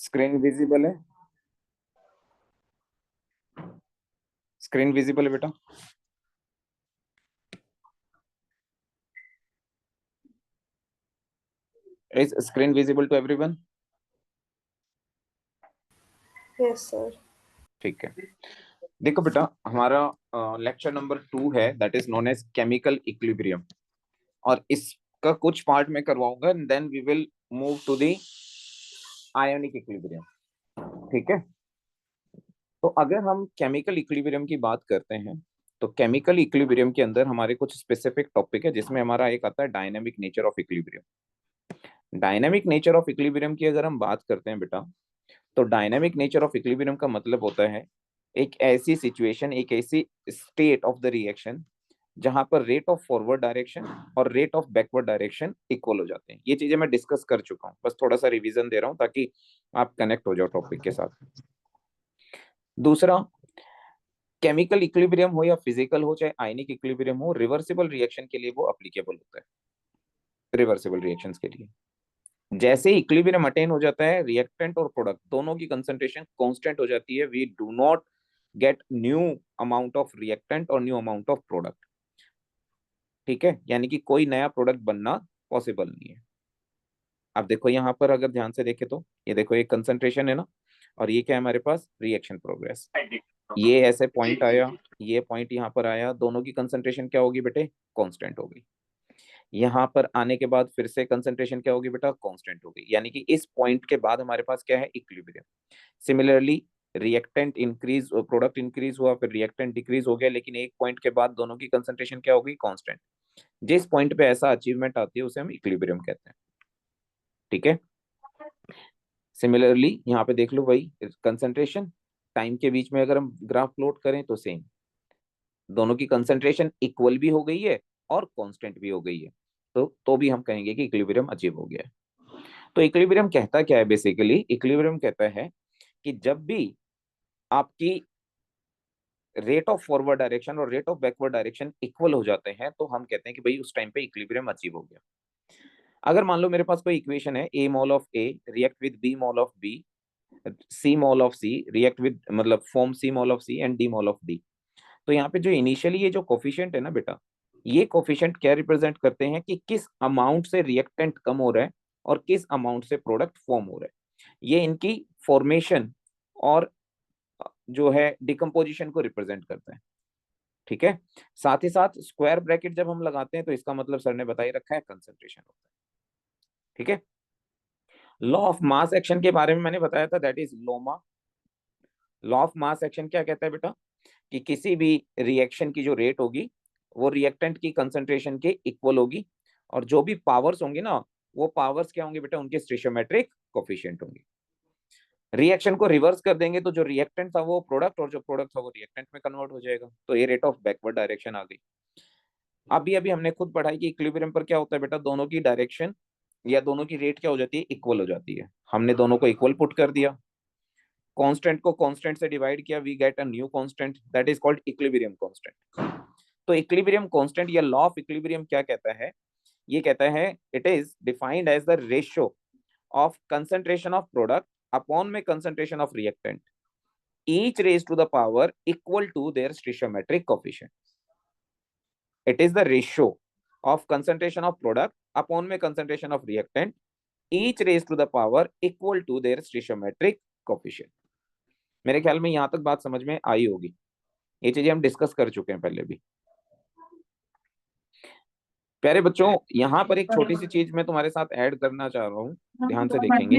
Screen visible है? Screen visible है बेटा? Is screen visible to everyone? Yes sir. ठीक है। देखो बेटा, हमारा लेक्चर नंबर 2 है, that is known as chemical equilibrium. और इसका कुछ पार्ट में करवाऊंगा, then we will move to the ionic equilibrium. ठीक है। तो अगर हम केमिकल इक्विलिब्रियम की बात करते हैं, तो केमिकल इक्विलिब्रियम के अंदर हमारे कुछ स्पेसिफिक टॉपिक है, जिसमें हमारा एक आता है dynamic nature of equilibrium. Dynamic nature of equilibrium की अगर हम बात करते हैं बेटा, तो डायनामिक नेचर ऑफ इक्विलिब्रियम का मतलब होता है एक ऐसी सिचुएशन, एक ऐसी स्टेट ऑफ द रिएक्शन जहां पर रेट ऑफ फॉरवर्ड डायरेक्शन और rate of backward direction equal हो जाते हैं। ये चीजें मैं डिस्कस कर चुका हूं, बस थोड़ा सा रिवीजन दे रहा हूं ताकि आप कनेक्ट हो जाओ टॉपिक के साथ। दूसरा, केमिकल इक्विलिब्रियम हो या फिजिकल हो, चाहे आयनिक इक्विलिब्रियम हो, रिवर्सिबल रिएक्शन के लिए वो अप्लीकेबल होता है। रिवर्सिबल रिएक्शंस के लिए जैसे इक्विलिब्रियम अटेन हो जाता है, रिएक्टेंट और प्रोडक्ट दोनों की कंसंट्रेशन कांस्टेंट हो जाती है। We do not get new amount of reactant और न्यू अमाउंट ऑफ प्रोडक्ट। ठीक है, यानी कि कोई नया प्रोडक्ट बनना पॉसिबल नहीं है। अब देखो यहाँ पर अगर ध्यान से देखे तो ये देखो, एक कंसंट्रेशन है ना, और ये क्या है हमारे पास, रिएक्शन प्रोग्रेस। ये ऐसे पॉइंट आया, ये पॉइंट यहाँ पर आया, दोनों की कंसंट्रेशन क्या होगी बेटे, कांस्टेंट होगी। यहाँ पर आने के बाद फिर से कंसंट्रेशन क्या होगी बेटा, कांस्टेंट होगी। यानी कि इस पॉइंट के बाद हमारे पास क्या है, equilibrium. Similarly reactant increase, product increase हुआ, फिर रिएक्टेंट डिक्रीज हो गया, लेकिन एक पॉइंट के बाद दोनों की कंसंट्रेशन क्या होगी, कांस्टेंट। जिस पॉइंट पे ऐसा अचीवमेंट आती है उसे हम इक्विलिब्रियम कहते हैं। ठीक है। सिमिलरली यहाँ पे देख लो भाई, कंसंट्रेशन टाइम के बीच में अगर हम ग्राफ प्लॉट करें तो सेम, दोनों की कंसंट्रेशन इक्वल भी हो गई है और कांस्टेंट भी हो गई है, तो भी हम कहेंगे कि इक्विलिब्रियम अचीव हो गया है। तो इक्विलिब्रियम कहता क्या है, बेसिकली इक्विलिब्रियम कहता है कि जब भी आपकी रेट ऑफ फॉरवर्ड डायरेक्शन और rate of backward direction equal हो जाते हैं, तो हम कहते हैं कि भाई उस टाइम पे इक्विलिब्रियम अचीव हो गया। अगर मान लो मेरे पास कोई इक्वेशन है, a mole of A react with b mole of B, c mole of C react with, मतलब form c mole of C and d mole of D. तो यहाँ पे जो इनिशियली ये जो कोफिशिएंट है ना बेटा, ये कोफिशिएंट क्या रिप्रेजेंट करते हैं कि किस अमाउंट से रिएक्टेंट कम हो रहा है और किस अमाउंट से प्रोडक्ट फॉर्म हो रहा है। ये इनकी फॉर्मेशन और जो है डिकम्पोजिशन को रिप्रेजेंट करता है। ठीक है। साथ ही साथ स्क्वायर ब्रैकेट जब हम लगाते हैं तो इसका मतलब सर ने बता ही रखा है, कंसंट्रेशन होता है। ठीक है। लॉ ऑफ मास एक्शन के बारे में मैंने बताया था, that is Loma. Law of mass action क्या कहता है बेटा, कि किसी भी रिएक्शन की जो रेट होगी वो रिएक्टेंट की कंसंट्रेशन के इक्वल होगी, और जो भी पावर्स होंगी ना, वो पावर्स क्या होंगे बेटा, उनके स्टोइचियोमेट्रिक कोफिशिएंट होंगे। रिएक्शन को रिवर्स कर देंगे तो जो रिएक्टेंट था वो प्रोडक्ट, और जो प्रोडक्ट था वो रिएक्टेंट में कन्वर्ट हो जाएगा। तो ये रेट ऑफ बैकवर्ड डायरेक्शन आ गई। अभी अभी हमने खुद पढ़ाई कि इक्विलिब्रियम पर क्या होता है बेटा, दोनों की डायरेक्शन या दोनों की रेट क्या हो जाती है, इक्वल हो जाती है। हमने दोनों को इक्वल पुट कर दिया, कांस्टेंट को कांस्टेंट से डिवाइड किया, we get a new constant, that is called equilibrium constant. तो इक्विलिब्रियम कांस्टेंट या लॉ ऑफ इक्विलिब्रियम क्या कहता है, ये कहता है it is defined as the ratio of concentration of product upon में concentration of reactant, each raised to the power equal to their stoichiometric coefficient. It is the ratio of concentration of product upon में concentration of reactant, each raised to the power equal to their stoichiometric coefficient. मेरे ख्याल में यहां तक बात समझ में आई होगी, ये चीजें हम डिस्कस कर चुके हैं पहले भी। प्यारे बच्चों, यहाँ पर एक छोटी सी चीज मैं तुम्हारे साथ ऐड करना चाह रहा हूँ, ध्यान से देखेंगे।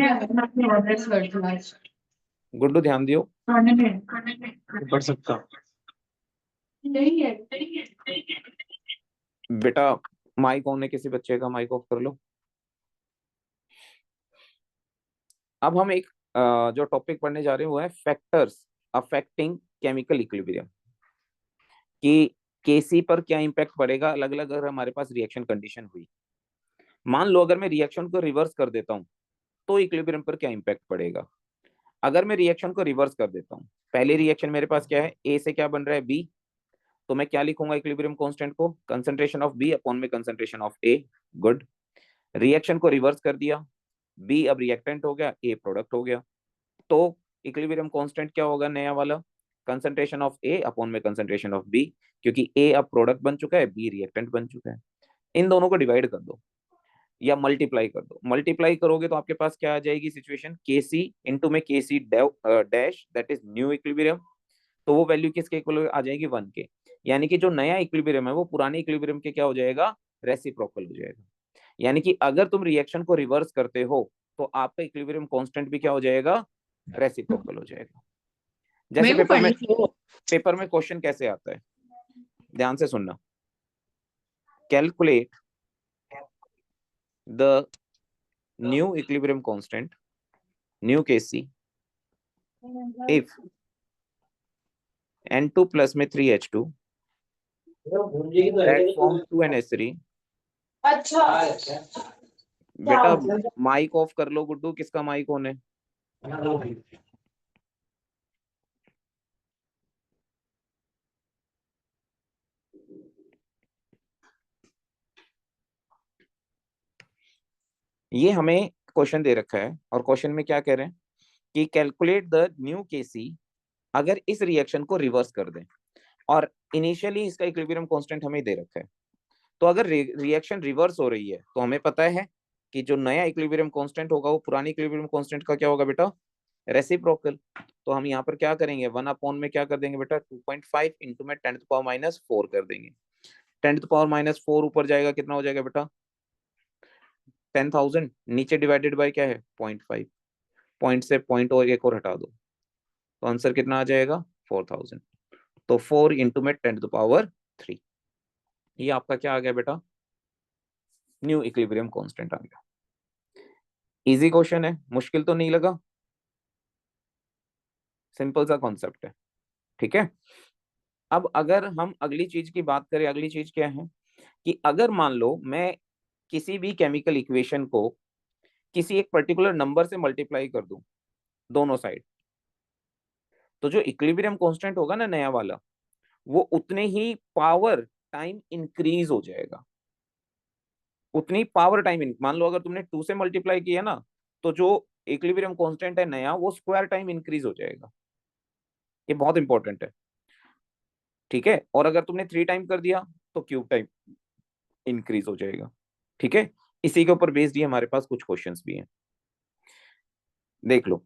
गुड्डू ध्यान दियो। पढ़ सकता बेटा माइक ऑन है किसी बच्चे का, माइक ऑफ कर लो। अब हम एक जो टॉपिक पढ़ने जा रहे हैं वो है फैक्टर्स अफेक्टिंग केमिकल इक्विलिब्रियम, कि केसी पर क्या इंपैक्ट पड़ेगा अलग अलग अगर हमारे पास रिएक्शन कंडीशन हुई। मान लो अगर मैं रिएक्शन को रिवर्स कर देता हूं तो इक्विलिब्रियम पर क्या इंपैक्ट पड़ेगा। अगर मैं रिएक्शन को रिवर्स कर देता हूं, पहले रिएक्शन मेरे पास क्या है, ए से क्या बन रहा है, बी, तो मैं क्या लिखूंगा इक्विलिब्रियम कांस्टेंट को, कंसंट्रेशन ऑफ बी अपॉन में concentration of A. Good. Reaction को रिवर्स कर दिया, बी अब रिएक्टेंट हो गया, ए प्रोडक्ट हो गया। तो इक्विलिब्रियम कांस्टेंट क्या होगा नया वाला, कंसंट्रेशन ऑफ ए अपॉन में कंसंट्रेशन ऑफ बी, क्योंकि ए अब प्रोडक्ट बन चुका है, बी रिएक्टेंट बन चुका है। इन दोनों को डिवाइड कर दो या मल्टीप्लाई कर दो। मल्टीप्लाई करोगे तो आपके पास क्या आ जाएगी सिचुएशन, केसी इंटू में KC dash that is new equilibrium. तो वो वैल्यू किसके इक्वल आ जाएगी, 1 के। यानी कि जो नया इक्विलिब्रियम है वो पुराने इक्विलिब्रियम के क्या हो जाएगा, रेसिप्रोकल हो जाएगा। यानी कि अगर तुम रिएक्शन को रिवर्स करते हो तो आपका इक्विलिब्रियम कांस्टेंट भी क्या हो जाएगा, रेसिप्रोकल हो जाएगा। जैसे पेपर में क्वेश्चन कैसे आता है, ध्यान से सुनना। Calculate the new equilibrium constant new KC if N2 plus में 3H2 that form 2NH3। अच्छा बेटा माइक ऑफ कर लो गुड्डू, किसका माइक ऑन है? ये हमें क्वेश्चन दे रखा है और क्वेश्चन में क्या कह रहे हैं कि कैलकुलेट द न्यू केसी, अगर इस रिएक्शन को रिवर्स कर दें और इनिशियली इसका इक्विलिब्रियम कांस्टेंट हमें दे रखा है, तो अगर रिएक्शन रिवर्स हो रही है तो हमें पता है कि जो नया इक्विलिब्रियम कांस्टेंट होगा वो पुरानी इक्विलिब्रियम कांस्टेंट का क्या होगा बेटा, रेसिप्रोकल। तो हम यहाँ पर क्या करेंगे, 1 अपॉन में क्या कर देंगे बेटा, 2.5 इंटू में 10⁻⁻4 कर देंगे। 10⁻⁻4 ऊपर जाएगा कितना हो जाएगा बेटा, 10,000। नीचे डिवाइडेड बाय क्या है, 0.5। पॉइंट से पॉइंट और एक और हटा दो तो आंसर कितना आ जाएगा, 4,000। तो 4 इंटू में 10⁻3, ये आपका क्या आ गया बेटा, न्यू इक्विलिब्रियम कांस्टेंट आ गया। इजी क्वेश्चन है, मुश्किल तो नहीं लगा, सिंपल सा कॉन्सेप्ट है, ठीक है। अब अगर हम अगली चीज की बात करें, अगली चीज क्या है कि अगर मान लो मैं किसी भी केमिकल इक्वेशन को किसी एक पर्टिकुलर नंबर से मल्टीप्लाई कर दूं दोनों साइड, तो जो इक्विलिब्रियम कांस्टेंट होगा ना नया वाला, वो उतने ही पावर टाइम इंक्रीज हो जाएगा। उतनी पावर टाइम, मान लो अगर तुमने 2 से मल्टीप्लाई किया ना, तो जो इक्विलिब्रियम कांस्टेंट है नया वो स्क्वायर टाइम इंक्रीज हो जाएगा। ये बहुत इंपॉर्टेंट है, ठीक है। और अगर तुमने 3 टाइम कर दिया तो क्यूब टाइम इंक्रीज हो जाएगा, ठीक है। इसी के ऊपर बेस्ड ही हमारे पास कुछ क्वेश्चंस भी हैं, देख लो।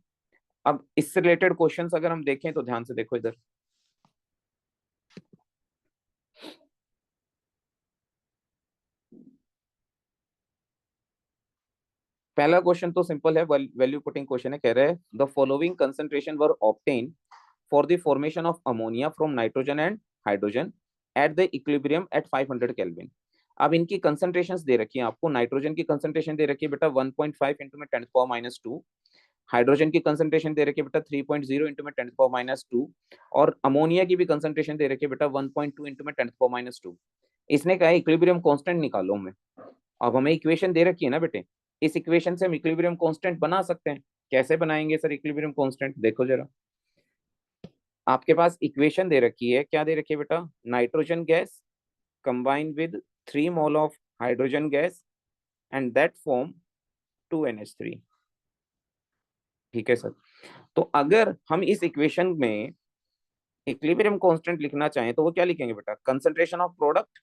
अब इससे रिलेटेड क्वेश्चंस अगर हम देखें तो ध्यान से देखो इधर। पहला क्वेश्चन तो सिंपल है, वैल्यू पुटिंग क्वेश्चन है। कह रहे हैं the following concentration were obtain for the formation of ammonia from nitrogen and hydrogen at the equilibrium at 500 kelvin. अब इनकी कंसंट्रेशंस दे रखी है आपको। नाइट्रोजन की कंसंट्रेशन दे रखी है बेटा 1.5 इंटू में 10⁻²। हाइड्रोजन की कंसंट्रेशन दे रखी है बेटा 3.0 इंटू में 10⁻²। और अमोनिया की भी कंसंट्रेशन दे रखी है बेटा 1.2 इंटू में 10⁻²। इसने कहा इक्विलिब्रियम कांस्टेंट निकालो हमें। अब हमें इक्वेशन दे रखी है ना बेटे, इस इक्वेशन से हम इक्विलिब्रियम कांस्टेंट बना सकते हैं। कैसे बनाएंगे सर इक्विलिब्रियम कांस्टेंट, देखो जरा। आपके पास इक्वेशन दे रखी है, क्या दे रखी है बेटा, nitrogen gas combine with 3 mole of hydrogen gas and that form 2NH3, ठीक है सर। तो अगर हम इस इक्वेशन में इक्विलिब्रियम कांस्टेंट लिखना चाहें तो वो क्या लिखेंगे बेटा, कंसंट्रेशन ऑफ प्रोडक्ट,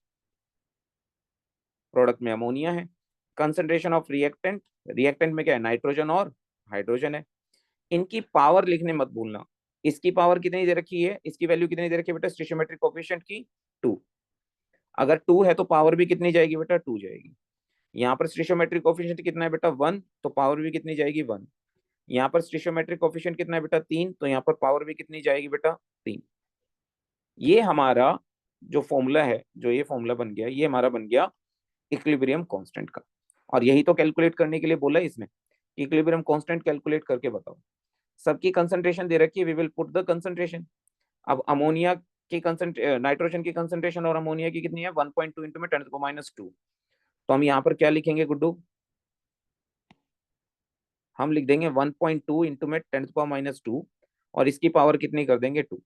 प्रोडक्ट में अमोनिया है। कंसंट्रेशन ऑफ रिएक्टेंट, रिएक्टेंट में क्या है, नाइट्रोजन और हाइड्रोजन है। इनकी पावर लिखने मत भूलना। इसकी पावर कितनी दे रखी है, इसकी वैल्यू कितनी दे रखी है बेटा, स्टोइचियोमेट्रिक कोएफिशिएंट की 2। अगर 2 है तो पावर भी कितनी जाएगी बेटा, 2 जाएगी। यहाँ पर स्टोइचियोमेट्रिक कोएफिशिएंट कितना है बेटा, 1, तो पावर भी कितनी जाएगी, 1। यहाँ पर स्टोइचियोमेट्रिक कोएफिशिएंट कितना है बेटा, 3, तो यहाँ पर पावर भी कितनी जाएगी बेटा, 3। ये हमारा जो फॉर्मूला है, जो ये फॉर्मूला बन गया, ये हमारा बन गया इक्विलिब्रियम कांस्टेंट का। और यही तो कैलकुलेट करने के लिए बोला है इसमें, इक्विलिब्रियम कांस्टेंट कैलकुलेट करके बताओ। सबकी कंसंट्रेशन दे रखी है, we will put the concentration. अब अमोनिया की नाइट्रोजन की कंसंट्रेशन और अमोनिया की कितनी है, 1.2 इंटू में 10⁻²। तो हम यहाँ पर क्या लिखेंगे गुड्डू, हम लिख देंगे 1.2 इंटू में 10⁻², और इसकी पावर कितनी कर देंगे, 2,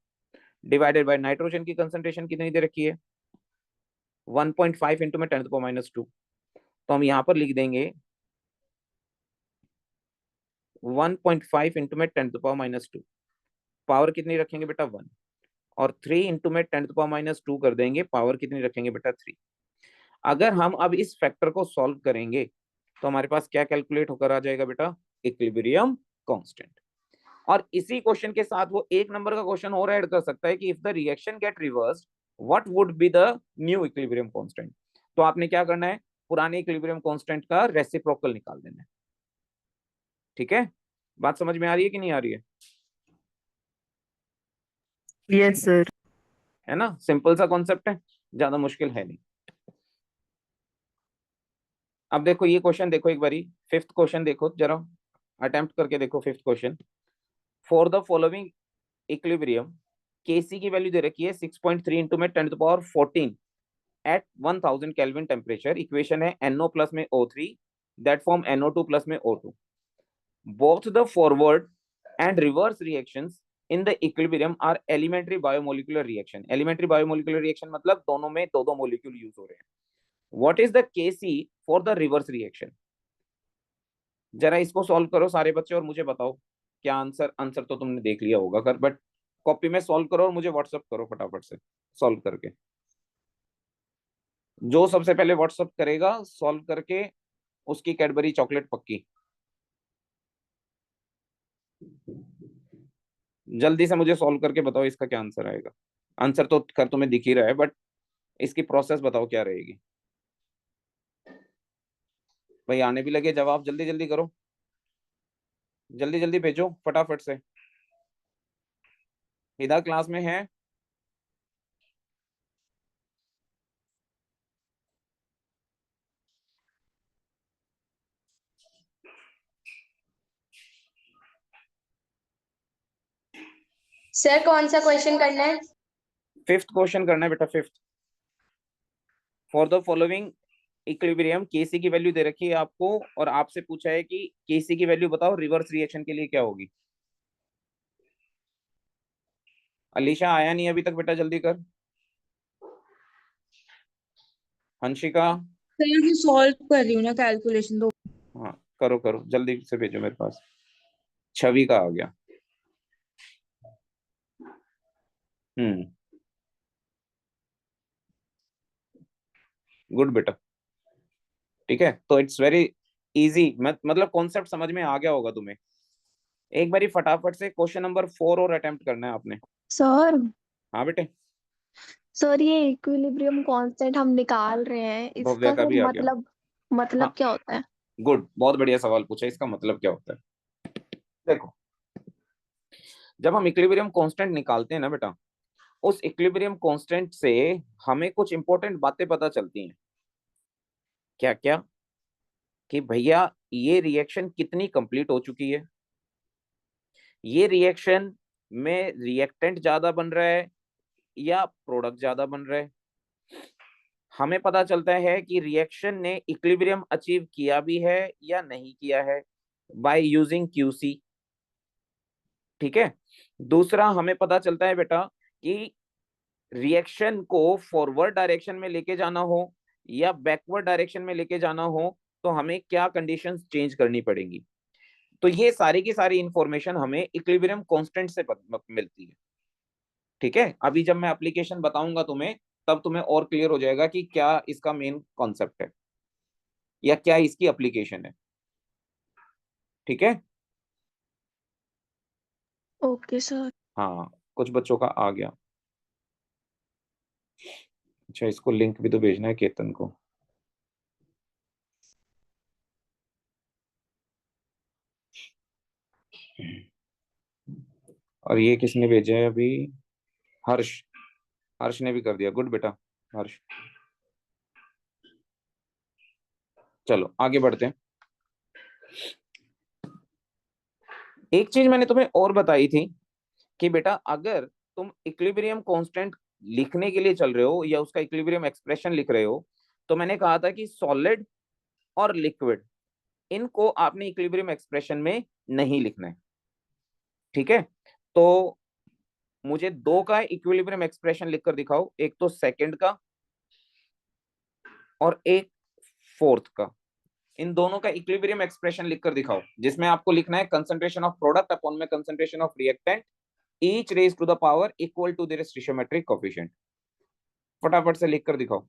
डिवाइडेड बाय नाइट्रोजन की कंसंट्रेशन कितनी दे रखी है, 1.5 इंटू में 10⁻²। तो हम यहाँ पर लिख देंगे 1.5 इंटू में 10⁻², पावर कितनी रखेंगे बेटा 1, और 3 इंटू में 10⁻² कर देंगे, पावर कितनी रखेंगे बेटा 3। अगर हम अब इस फैक्टर को सॉल्व करेंगे तो हमारे पास क्या कैलकुलेट होकर आ जाएगा बेटा, इक्विलिब्रियम कांस्टेंट। और इसी क्वेश्चन के साथ वो एक नंबर का क्वेश्चन और ऐड कर सकता है कि if the reaction get reversed what would be the new equilibrium constant. तो आपने क्या करना है, पुराने इक्विलिब्रियम कांस्टेंट का रेसिप्रोकल निकाल देना है। ठीक है, बात समझ में आ रही है कि नहीं आ रही है? Yes sir. है ना, सिंपल सा कॉन्सेप्ट है, ज्यादा मुश्किल है नहीं। अब देखो ये क्वेश्चन देखो एक बारी, फिफ्थ क्वेश्चन देखो जरा, अटेम्प्ट करके देखो fifth question. For the following equilibrium Kc की वैल्यू दे रखी है 6.3 इंटू में 10⁻14 एट 1000 केल्विन टेम्परेचर। इक्वेशन है NO प्लस में O3 that form NO2 plus में O2। Both the forward and reverse reactions in the equilibrium are elementary biomolecular reaction. Elementary biomolecular reaction मतलब दोनों में दो मोलिक्यूल यूज हो रहे हैं। What is the Kc for the reverse reaction. जरा इसको सॉल्व करो सारे बच्चे और मुझे बताओ क्या आंसर। आंसर तो तुमने देख लिया होगा कर, बट कॉपी में सॉल्व करो और मुझे व्हाट्सअप करो फटाफट से सॉल्व करके। जो सबसे पहले व्हाट्सअप करेगा सॉल्व करके उसकी कैडबरी चॉकलेट पक्की। जल्दी से मुझे सॉल्व करके बताओ इसका क्या आंसर आएगा। आंसर तो खैर तुम्हें दिख ही रहा है, बट इसकी प्रोसेस बताओ क्या रहेगी। भाई आने भी लगे जवाब, जल्दी जल्दी करो, जल्दी जल्दी भेजो फटाफट से। हिदा क्लास में है? सर कौन सा क्वेश्चन करना है? फिफ्थ क्वेश्चन करना है बेटा, fifth. For the following equilibrium Kc की वैल्यू दे रखी है आपको और आपसे पूछा है कि Kc की वैल्यू बताओ रिवर्स रिएक्शन के लिए क्या होगी। अलीशा आया नहीं अभी तक बेटा, जल्दी कर। हंशिका? सर मैं सॉल्व कर रही हूँ ना, कैलकुलेशन तो। हाँ करो करो, जल्दी से भेजो मेरे पास। छवि का आ गया। गुड बेटा। ठीक है, तो इट्स वेरी इजी, मतलब कॉन्सेप्ट समझ में आ गया होगा तुम्हें। एक बारी फटाफट से क्वेश्चन नंबर 4 और अटेम्प्ट करना है आपने। सर हाँ बेटे। सर ये इक्विलिब्रियम कांस्टेंट हम निकाल रहे हैं, भव्या इसका का सर भी आ गया। मतलब हाँ क्या होता है? गुड, बहुत बढ़िया सवाल पूछा, इसका मतलब क्या होता है। देखो, जब हम इक्विलिब्रियम कांस्टेंट निकालते हैं ना बेटा, उस इक्विलिब्रियम कांस्टेंट से हमें कुछ इंपॉर्टेंट बातें पता चलती हैं। क्या क्या? कि भैया ये रिएक्शन कितनी कंप्लीट हो चुकी है, ये रिएक्शन में रिएक्टेंट ज्यादा बन रहा है या प्रोडक्ट ज्यादा बन रहा है। हमें पता चलता है कि रिएक्शन ने इक्विलिब्रियम अचीव किया भी है या नहीं किया है बाय यूजिंग QC। ठीक है, दूसरा हमें पता चलता है बेटा कि रिएक्शन को फॉरवर्ड डायरेक्शन में लेके जाना हो या बैकवर्ड डायरेक्शन में लेके जाना हो तो हमें क्या कंडीशंस चेंज करनी पड़ेंगी। तो ये सारी की सारी इंफॉर्मेशन हमें इक्विलिब्रियम कांस्टेंट से मिलती है। ठीक है, अभी जब मैं एप्लीकेशन बताऊंगा तुम्हें तब तुम्हें और क्लियर हो जाएगा कि क्या इसका मेन कॉन्सेप्ट है या क्या इसकी एप्लीकेशन है। ठीक है। Okay sir. हाँ कुछ बच्चों का आ गया। अच्छा इसको लिंक भी तो भेजना है केतन को। और ये किसने भेजा है अभी? हर्ष। हर्ष ने भी कर दिया, गुड बेटा हर्ष। चलो आगे बढ़ते हैं। एक चीज मैंने तुम्हें और बताई थी कि बेटा अगर तुम इक्विलिब्रियम कांस्टेंट लिखने के लिए चल रहे हो या उसका इक्विलिब्रियम एक्सप्रेशन लिख रहे हो तो मैंने कहा था कि सॉलिड और लिक्विड इनको आपने इक्विलिब्रियम एक्सप्रेशन में नहीं लिखना है। ठीक है, तो मुझे दो का इक्विलिब्रियम एक्सप्रेशन लिखकर दिखाओ, एक तो सेकंड का और एक फोर्थ का। इन दोनों का इक्विलिब्रियम एक्सप्रेशन लिखकर दिखाओ, जिसमें आपको लिखना है कंसंट्रेशन ऑफ प्रोडक्ट अपॉन में concentration of reactant each raise to the power equal to their stoichiometric coefficient. फटाफट से लिखकर दिखाओ।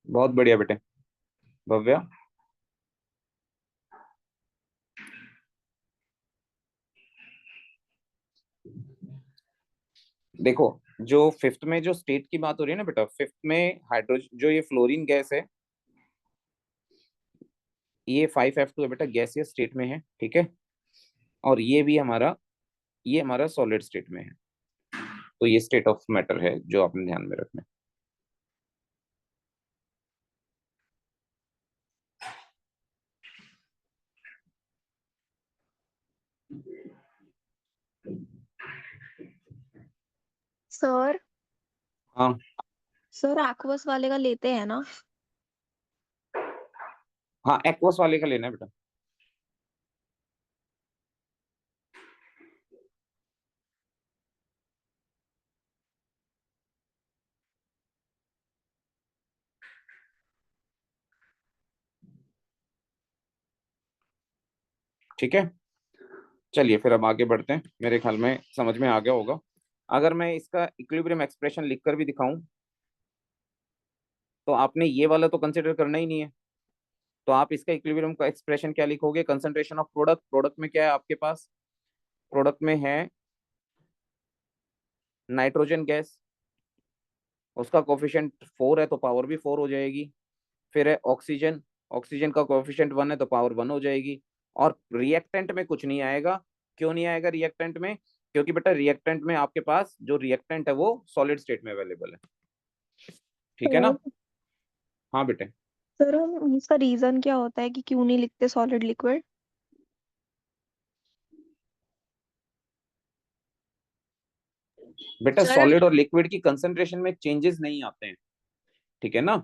बहुत बढ़िया बेटे। भव्या, देखो जो फिफ्थ में जो स्टेट की बात हो रही है ना बेटा, फिफ्थ में हाइड्रोजन जो ये फ्लोरीन गैस है, ये 5F2 है बेटा, गैसियस स्टेट में है, ठीक है। और ये हमारा सॉलिड स्टेट में है। तो ये स्टेट ऑफ मैटर है जो आपने ध्यान में रखना है। सर हाँ सर एक्वस वाले का लेते हैं ना? हाँ, एक्वस वाले का लेना है बेटा। ठीक है, चलिए फिर अब आगे बढ़ते हैं। मेरे ख्याल में समझ में आ गया होगा। अगर मैं इसका इक्विलिब्रियम एक्सप्रेशन लिखकर भी दिखाऊं तो आपने ये वाला तो कंसिडर करना ही नहीं है। तो आप इसका इक्विलिब्रियम का एक्सप्रेशन क्या लिखोगे? कंसंट्रेशन ऑफ प्रोडक्ट, प्रोडक्ट में क्या है आपके पास? प्रोडक्ट में है नाइट्रोजन गैस, उसका कोफिशिएंट 4 है तो पावर भी 4 हो जाएगी। फिर है ऑक्सीजन, ऑक्सीजन का कोफिशिएंट 1 है तो पावर 1 हो जाएगी। और रिएक्टेंट में कुछ नहीं आएगा। क्यों नहीं आएगा रिएक्टेंट में? क्योंकि बेटा रिएक्टेंट में आपके पास जो रिएक्टेंट है वो सॉलिड स्टेट में अवेलेबल है, ठीक है ना? हाँ बेटे। सर इसका रीजन क्या होता है कि क्यों नहीं लिखते सॉलिड लिक्विड? बेटा सर सॉलिड और लिक्विड की कंसंट्रेशन में चेंजेस नहीं आते हैं, ठीक है ना?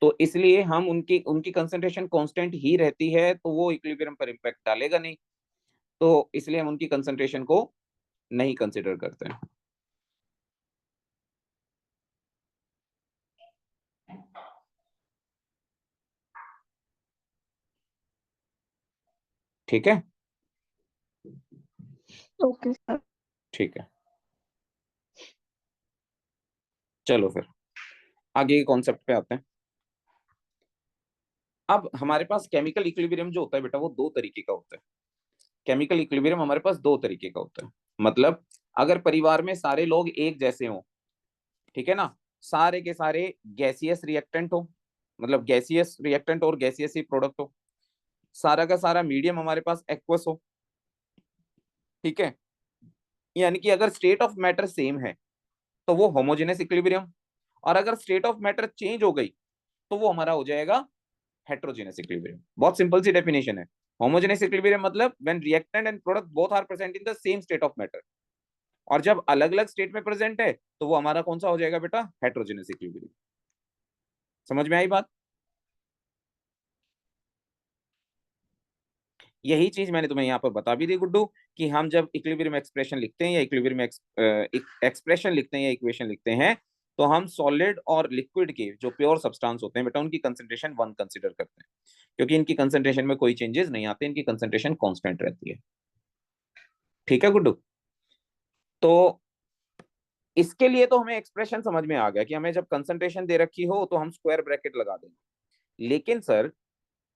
तो इसलिए हम उनकी उनकी कंसंट्रेशन कांस्टेंट ही रहती है, तो वो इक्विलिब्रियम पर इम्पैक्ट डालेगा नहीं। तो इसलिए हम उनकी कंसंट्रेशन को नहीं कंसिडर करते हैं। ठीक है, ओके सर। ठीक है। चलो फिर आगे के कॉन्सेप्ट पे आते हैं। अब हमारे पास केमिकल इक्विलिब्रियम जो होता है बेटा वो दो तरीके का होता है। केमिकल इक्विलिब्रियम हमारे पास दो तरीके का होता है। मतलब अगर परिवार में सारे लोग एक जैसे हों, ठीक है ना, सारे के सारे गैसियस रिएक्टेंट हो, मतलब गैसियस रिएक्टेंट और गैसियस ही प्रोडक्ट हो, सारा का सारा मीडियम हमारे पास एक्वस हो, ठीक है, यानी कि अगर स्टेट ऑफ मैटर सेम है तो वो होमोजेनस इक्विलिब्रियम, और अगर स्टेट ऑफ मैटर चेंज हो गई तो वो हमारा हो जाएगा हेट्रोजेनस इक्विलिब्रियम। बहुत सिंपल सी डेफिनेशन है। होमोजेनस इक्विलिब्रियम मतलब when reactant and product both are present in the same state of matter, और जब अलग अलग स्टेट में प्रेजेंट है तो वो हमारा कौन सा हो जाएगा बेटा? Heterogeneous equilibrium. समझ में आई बात? यही चीज मैंने तुम्हें यहाँ पर बता भी दी गुड्डू, कि हम जब इक्विलिब्रियम एक्सप्रेशन लिखते हैं या इक्विलिब्रियम एक्सप्रेशन लिखते हैं या इक्वेशन लिखते हैं, तो हम सॉलिड और लिक्विड के जो प्योर सब्सटेंस होते हैं बेटा उनकी कंसंट्रेशन 1 कंसीडर करते हैं, क्योंकि इनकी कंसंट्रेशन में कोई चेंजेस नहीं आते, इनकी कंसंट्रेशन कांस्टेंट रहती है। ठीक है गुड्डू? तो इसके लिए तो हमें एक्सप्रेशन समझ में आ गया कि हमें जब कंसंट्रेशन दे रखी हो तो हम स्क्वायर ब्रैकेट लगा देंगे। लेकिन सर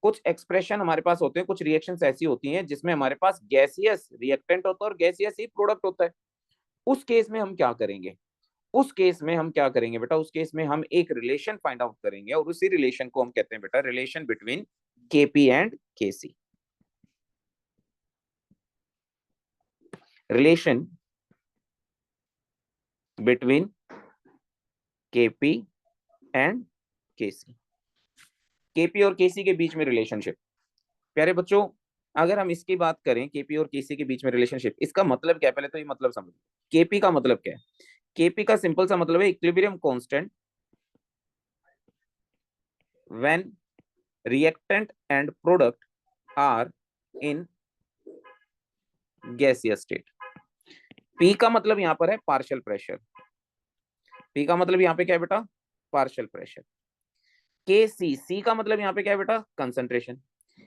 कुछ एक्सप्रेशन हमारे पास होते हैं, कुछ रिएक्शंस ऐसी होती हैं जिसमें हमारे पास गैसियस रिएक्टेंट होता है और गैसियस ही प्रोडक्ट होता है। उस केस में हम क्या करेंगे? उस केस में हम क्या करेंगे बेटा? उस केस में हम एक रिलेशन फाइंड आउट करेंगे, और उसी रिलेशन को हम कहते हैं बेटा relation between KP and KC. Relation between KP and KC, KP और केसी के बीच में रिलेशनशिप। प्यारे बच्चों, अगर हम इसकी बात करें केपी और केसी के बीच में रिलेशनशिप, इसका मतलब क्या है? पहले तो ये मतलब समझो। केपी का मतलब क्या है? केपी का सिंपल सा मतलब है equilibrium constant when reactant and product are in gaseous state. P का मतलब यहाँ पर है पार्शियल प्रेशर, P का मतलब यहाँ पे क्या है बेटा, पार्शियल प्रेशर। Kc, C का मतलब यहाँ पे क्या है बेटा, कंसंट्रेशन।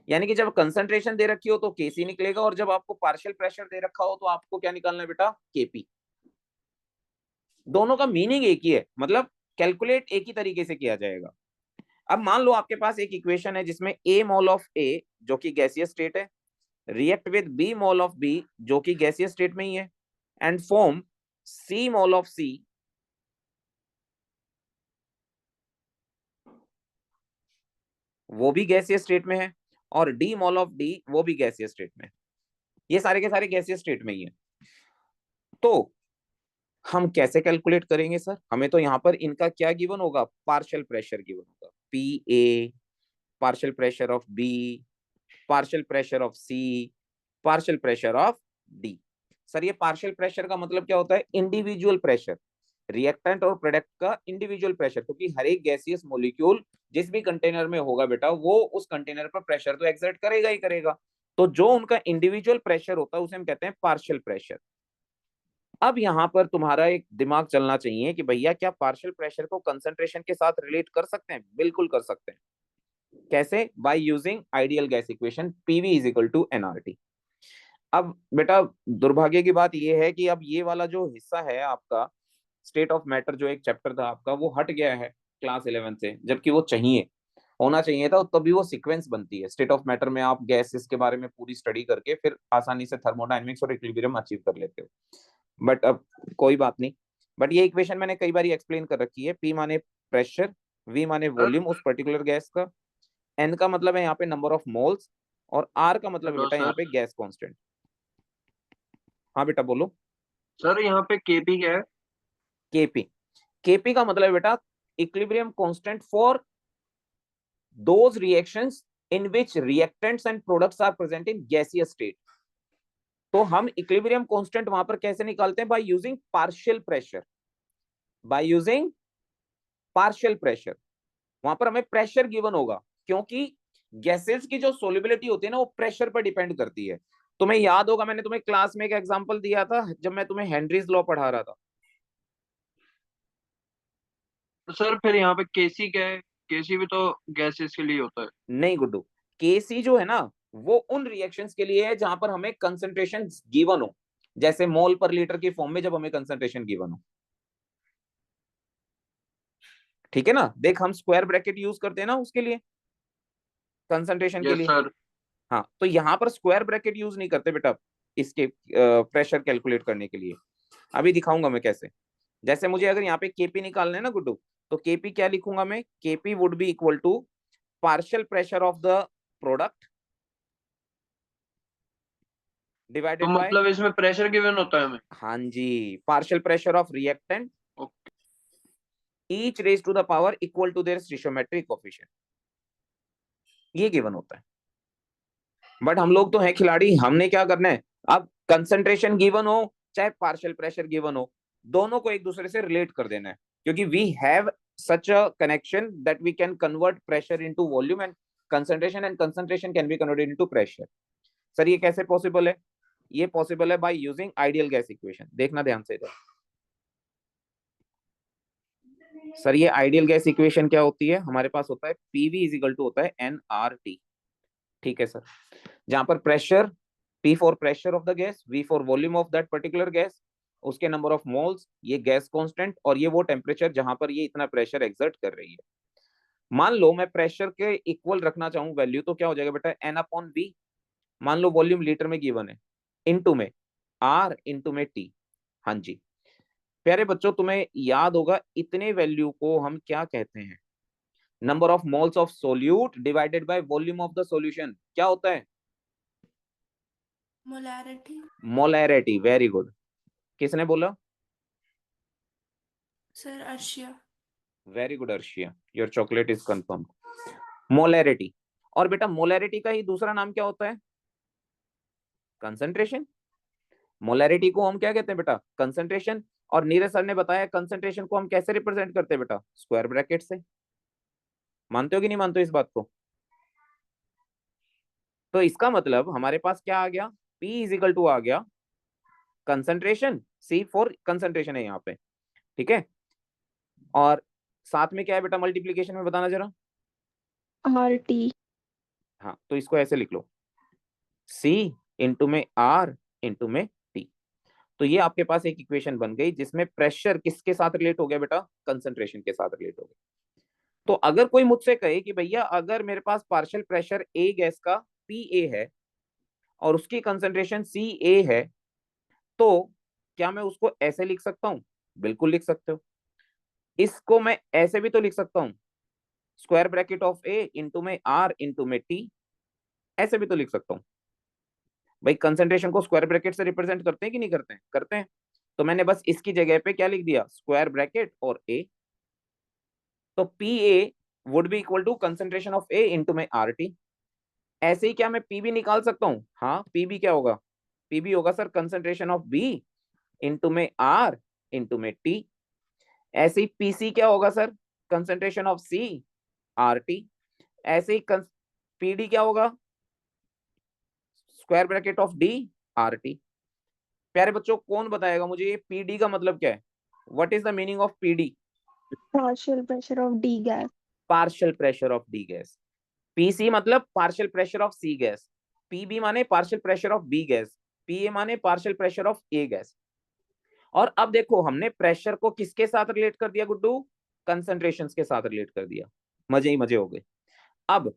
यानी कि जब कंसंट्रेशन दे रखी हो तो Kc निकलेगा, और जब आपको पार्शियल प्रेशर दे रखा हो तो आपको क्या निकालना है बेटा, Kp। दोनों का मीनिंग एक ही है, मतलब कैलकुलेट एक ही तरीके से किया जाएगा। अब मान लो आपके पास एक इक्वेशन है जिसमें A मोल ऑफ A जो कि गैसियस स्टेट है react with B mole of B जो कि गैसियस स्टेट में ही है, and form C mole of C वो भी गैसियस स्टेट में है, और D मोल ऑफ D वो भी गैसियस स्टेट में। ये सारे के सारे गैसियस स्टेट में ही है। तो हम कैसे कैलकुलेट करेंगे सर, हमें तो यहाँ पर इनका क्या गिवन होगा, पार्शियल प्रेशर गिवन होगा, PA, partial pressure of B, partial pressure of C, partial pressure of D। Sir ये पार्शियल प्रेशर का मतलब क्या होता है, इंडिविजुअल प्रेशर, रिएक्टेंट और प्रोडक्ट का इंडिविजुअल प्रेशर, क्योंकि हर एक गैसियस मॉलिक्यूल जिस भी कंटेनर में होगा बेटा वो उस कंटेनर पर प्रेशर तो एक्सर्ट करेगा ही करेगा। तो जो उनका इंडिविजुअल प्रेशर होता है उसे हम कहते हैं पार्शियल प्रेशर। अब यहाँ पर तुम्हारा एक दिमाग चलना चाहिए कि भैया क्या पार्शियल प्रेशर को कंसंट्रेशन के साथ रिलेट कर सकते हैं, बिल्कुल कर सकते हैं। कैसे, by using ideal gas equation PV is equal to nRT। अब बेटा दुर्भाग्य की बात यह है कि अब ये वाला जो हिस्सा है आपका स्टेट ऑफ मैटर, जो एक चैप्टर था आपका, वो हट गया है क्लास 11 से, जबकि वो चाहिए, होना चाहिए था, तभी वो सीक्वेंस बनती है। स्टेट ऑफ मैटर में आप गैसेस के बारे में पूरी स्टडी करके फिर आसानी से थर्मोडायनेमिक्स और इक्विलिब्रियम अचीव कर लेते हो। बट अब कोई बात नहीं, बट ये इक्वेशन मैंने कई बार एक्सप्लेन कर रखी है। P माने प्रेशर, V माने वॉल्यूम उस पर्टिकुलर गैस का, N का मतलब है यहाँ पे नंबर ऑफ मोल्स, और R का मतलब है हेलो बेटा यहाँ सर। पे गैस कांस्टेंट। हाँ बेटा बोलो। सर यहाँ पे केपी क्या है? Kp का मतलब है बेटा equilibrium constant for those reactions in which reactants and products are present in gaseous state। तो हम इक्विलिब्रियम कांस्टेंट वहां पर कैसे निकालते हैं, by using partial pressure, by using partial pressure. वहां पर हमें प्रेशर गिवन होगा, क्योंकि गैसेस की जो सोल्युबिलिटी होती है ना वो प्रेशर पर डिपेंड करती है। तुम्हें याद होगा मैंने तुम्हें क्लास में एक एग्जांपल दिया था जब मैं तुम्हें हेनरीज लॉ पढ़ा रहा था। तो सर फिर यहाँ पे केसी क्या है? केसी भी तो गैसेस के लिए होता है। नहीं गुड्डू, Kc जो है ना वो उन रिएक्शंस के लिए है जहां पर हमें कंसंट्रेशन गिवन हो, जैसे मोल पर लीटर की फॉर्म में जब हमें कंसंट्रेशन गिवन हो। ठीक है ना, देख हम स्क्वायर ब्रैकेट यूज करते हैं ना उसके लिए, कंसंट्रेशन के यस लिए। सर। हाँ तो यहाँ पर स्क्वायर ब्रैकेट यूज नहीं करते बेटा इसके प्रेशर कैलकुलेट करने के लिए। अभी दिखाऊंगा मैं कैसे। जैसे मुझे अगर यहाँ पे Kp निकालना है ना गुड्डू, तो Kp क्या लिखूंगा मैं, Kp would be equal to partial pressure of the product तो डिवाइडेड बाय, मतलब इसमें प्रेशर गिवन होता है हमें? हाँ जी, partial pressure of reactant okay. each raised to the power equal to their stoichiometric coefficient, ये गिवन होता है। बट हम लोग तो हैं खिलाड़ी, हमने क्या करना है, अब कंसंट्रेशन गिवन हो चाहे पार्शियल प्रेशर गिवन हो, दोनों को एक दूसरे से रिलेट कर देना है, क्योंकि we have such a connection that we can convert pressure into volume and concentration, and concentration can be converted into pressure. Sir ये कैसे पॉसिबल है, ये पॉसिबल है by using ideal gas equation. देखना ध्यान से इधर। सर ये आइडियल गैस इक्वेशन क्या होती है, हमारे पास होता है PV इज इक्वल टू होता है nRT। ठीक है सर, जहां पर pressure, P for pressure of the gas, V for volume of that particular gas, उसके नंबर ऑफ मोल्स, ये गैस कांस्टेंट, और ये वो टेम्परेचर जहां पर ये इतना प्रेशर एक्सर्ट कर रही है। मान लो मैं प्रेशर के इक्वल रखना चाहूँ वैल्यू, तो क्या हो जाएगा बेटा, N/V। मान लो वॉल्यूम लीटर में गिवन है, इनटू में R इनटू में T। हाँ जी प्यारे बच्चों, तुम्हें याद होगा इतने वैल्यू को हम क्या कहते हैं, number of moles of solute divided by volume of the solution, क्या होता है, मोलैरिटी। मोलैरिटी। वेरी गुड, किसने बोला, sir Arshia. Very good Arshia, your chocolate is confirm. Molarity, और बेटा मोलैरिटी का ही दूसरा नाम क्या होता है, कंसंट्रेशन। मोलैरिटी को हम क्या कहते हैं बेटा, कंसंट्रेशन। और नीरज सर ने बताया कंसंट्रेशन को हम कैसे रिप्रेजेंट करते हैं बेटा, स्क्वायर ब्रैकेट से। मानते हो कि नहीं मानते हो इस बात को, तो इसका मतलब हमारे पास क्या आ गया, P इज इक्वल टू आ गया कंसंट्रेशन, C फॉर कंसंट्रेशन है यहाँ पे, ठीक है। और साथ में क्या है बेटा मल्टीप्लीकेशन में, बताना जरा। RT। हाँ तो इसको ऐसे लिख लो, C इंटू में R इंटू में T। तो ये आपके पास एक इक्वेशन बन गई जिसमें प्रेशर किसके साथ रिलेट हो गया बेटा, कंसंट्रेशन के साथ रिलेट हो गया। तो अगर कोई मुझसे कहे कि भैया अगर मेरे पास पार्शियल प्रेशर ए गैस का PA है और उसकी कंसंट्रेशन CA है, तो क्या मैं उसको ऐसे लिख सकता हूं? बिल्कुल लिख सकते हो। इसको मैं ऐसे भी तो लिख सकता हूं, square bracket of A into में R इंटू में T, ऐसे भी तो लिख सकता हूं। भाई कंसंट्रेशन को स्क्वायर ब्रैकेट से रिप्रेजेंट करते हैं कि नहीं करते हैं? करते हैं। तो मैंने बस इसकी जगह पे क्या लिख दिया, स्क्वायर ब्रैकेट और A। तो PA would be equal to concentration of A into में RT। ऐसे ही क्या मैं PB निकाल सकता हूँ? हाँ, PB क्या होगा, PB होगा sir concentration of B into में R इंटू में T। ऐसे ही PC क्या होगा sir, concentration of C RT। ऐसे ही PD क्या होगा, square bracket of D RT। प्यारे बच्चों कौन बताएगा मुझे ये PD का मतलब क्या है? What is the meaning of PD? Partial pressure of D gas। Partial pressure of D gas. PC मतलब partial pressure of C gas. PB माने partial pressure of B gas. PA माने partial pressure of A gas. और अब देखो हमने pressure को किसके साथ रिलेट कर दिया गुड्डू, कंसंट्रेशन के साथ रिलेट कर दिया। मजे ही मजे हो गए। अब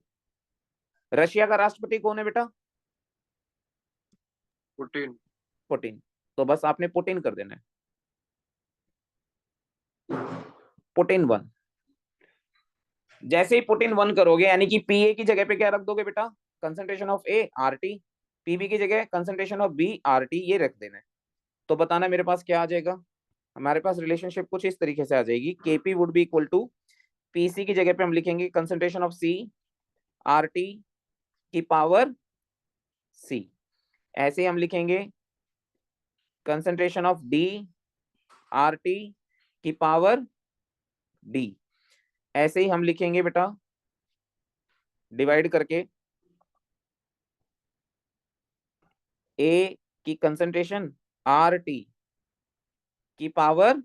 रशिया का राष्ट्रपति कौन है बेटा? पुटिन। पुटिन। तो बस आपने पुटिन कर देना है, पुटिन 1। जैसे ही पुटिन 1 करोगे यानी कि पीए की जगह पे क्या रख दोगे बेटा, concentration of A RT, PB की जगह कंसंट्रेशन ऑफ बी आरटी, ये रख देना है। तो बताना मेरे पास क्या आ जाएगा, हमारे पास रिलेशनशिप कुछ इस तरीके से आ जाएगी, KP would be equal to PC की जगह पे हम लिखेंगे कंसंट्रेशन ऑफ सी आरटी की पावर सी। ऐसे ही हम लिखेंगे कंसंट्रेशन ऑफ डी आरटी की पावर डी। ऐसे ही हम लिखेंगे बेटा डिवाइड करके ए की कंसंट्रेशन आर टी की पावर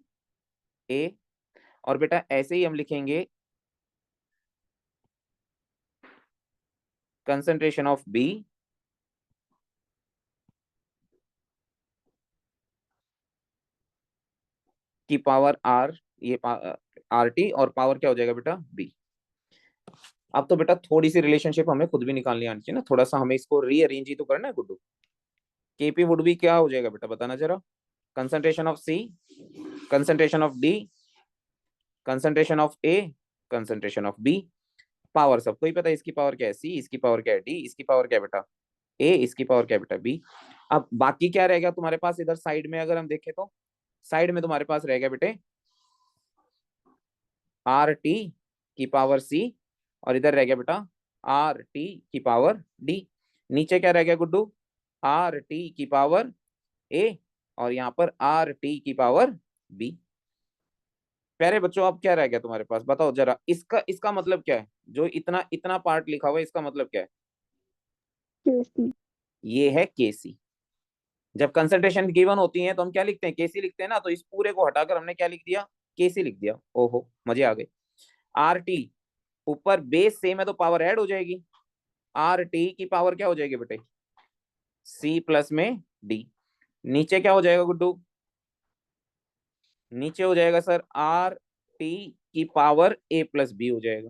ए। और बेटा ऐसे ही हम लिखेंगे कंसंट्रेशन ऑफ बी की पावर आर, ये आर टी और पावर क्या हो जाएगा बेटा बी। अब तो बेटा थोड़ी सी रिलेशनशिप हमें खुद भी निकालनी आनी चाहिए ना, थोड़ा सा हमें इसको रीअरेंज ही तो करना है गुड्डू। केपी वुड बी क्या हो जाएगा बेटा, बताना जरा। Concentration of C, concentration of D, concentration of A, concentration of B. Power सबको ही पता है इसकी पावर क्या है सी, इसकी पावर क्या है डी, इसकी पावर क्या है बेटा ए, इसकी पावर क्या है बेटा बी। अब बाकी क्या रहेगा तुम्हारे पास इधर साइड में, अगर हम देखें तो साइड में तुम्हारे पास रहेगा बेटे आर टी की पावर सी, और इधर रह गया बेटा आर टी की पावर डी। नीचे क्या रह गया गुड्डू, आर टी की पावर ए, और यहाँ पर आर टी की पावर बी। प्यारे बच्चों अब क्या रह गया तुम्हारे पास, बताओ जरा, इसका इसका मतलब क्या है, जो इतना इतना पार्ट लिखा हुआ है इसका मतलब क्या है? KC। ये है केसी। जब कंसंट्रेशन गिवन होती है तो हम क्या लिखते हैं, केसी लिखते हैं ना, तो इस पूरे को हटाकर हमने क्या लिख दिया, केसी लिख दिया। ओहो मजे आ गए। आर टी ऊपर बेस सेम है तो पावर ऐड हो जाएगी, आर टी की पावर क्या हो जाएगी बेटे सी प्लस में डी। नीचे क्या हो जाएगा गुड्डू, नीचे हो जाएगा सर आर टी की पावर ए प्लस बी हो जाएगा।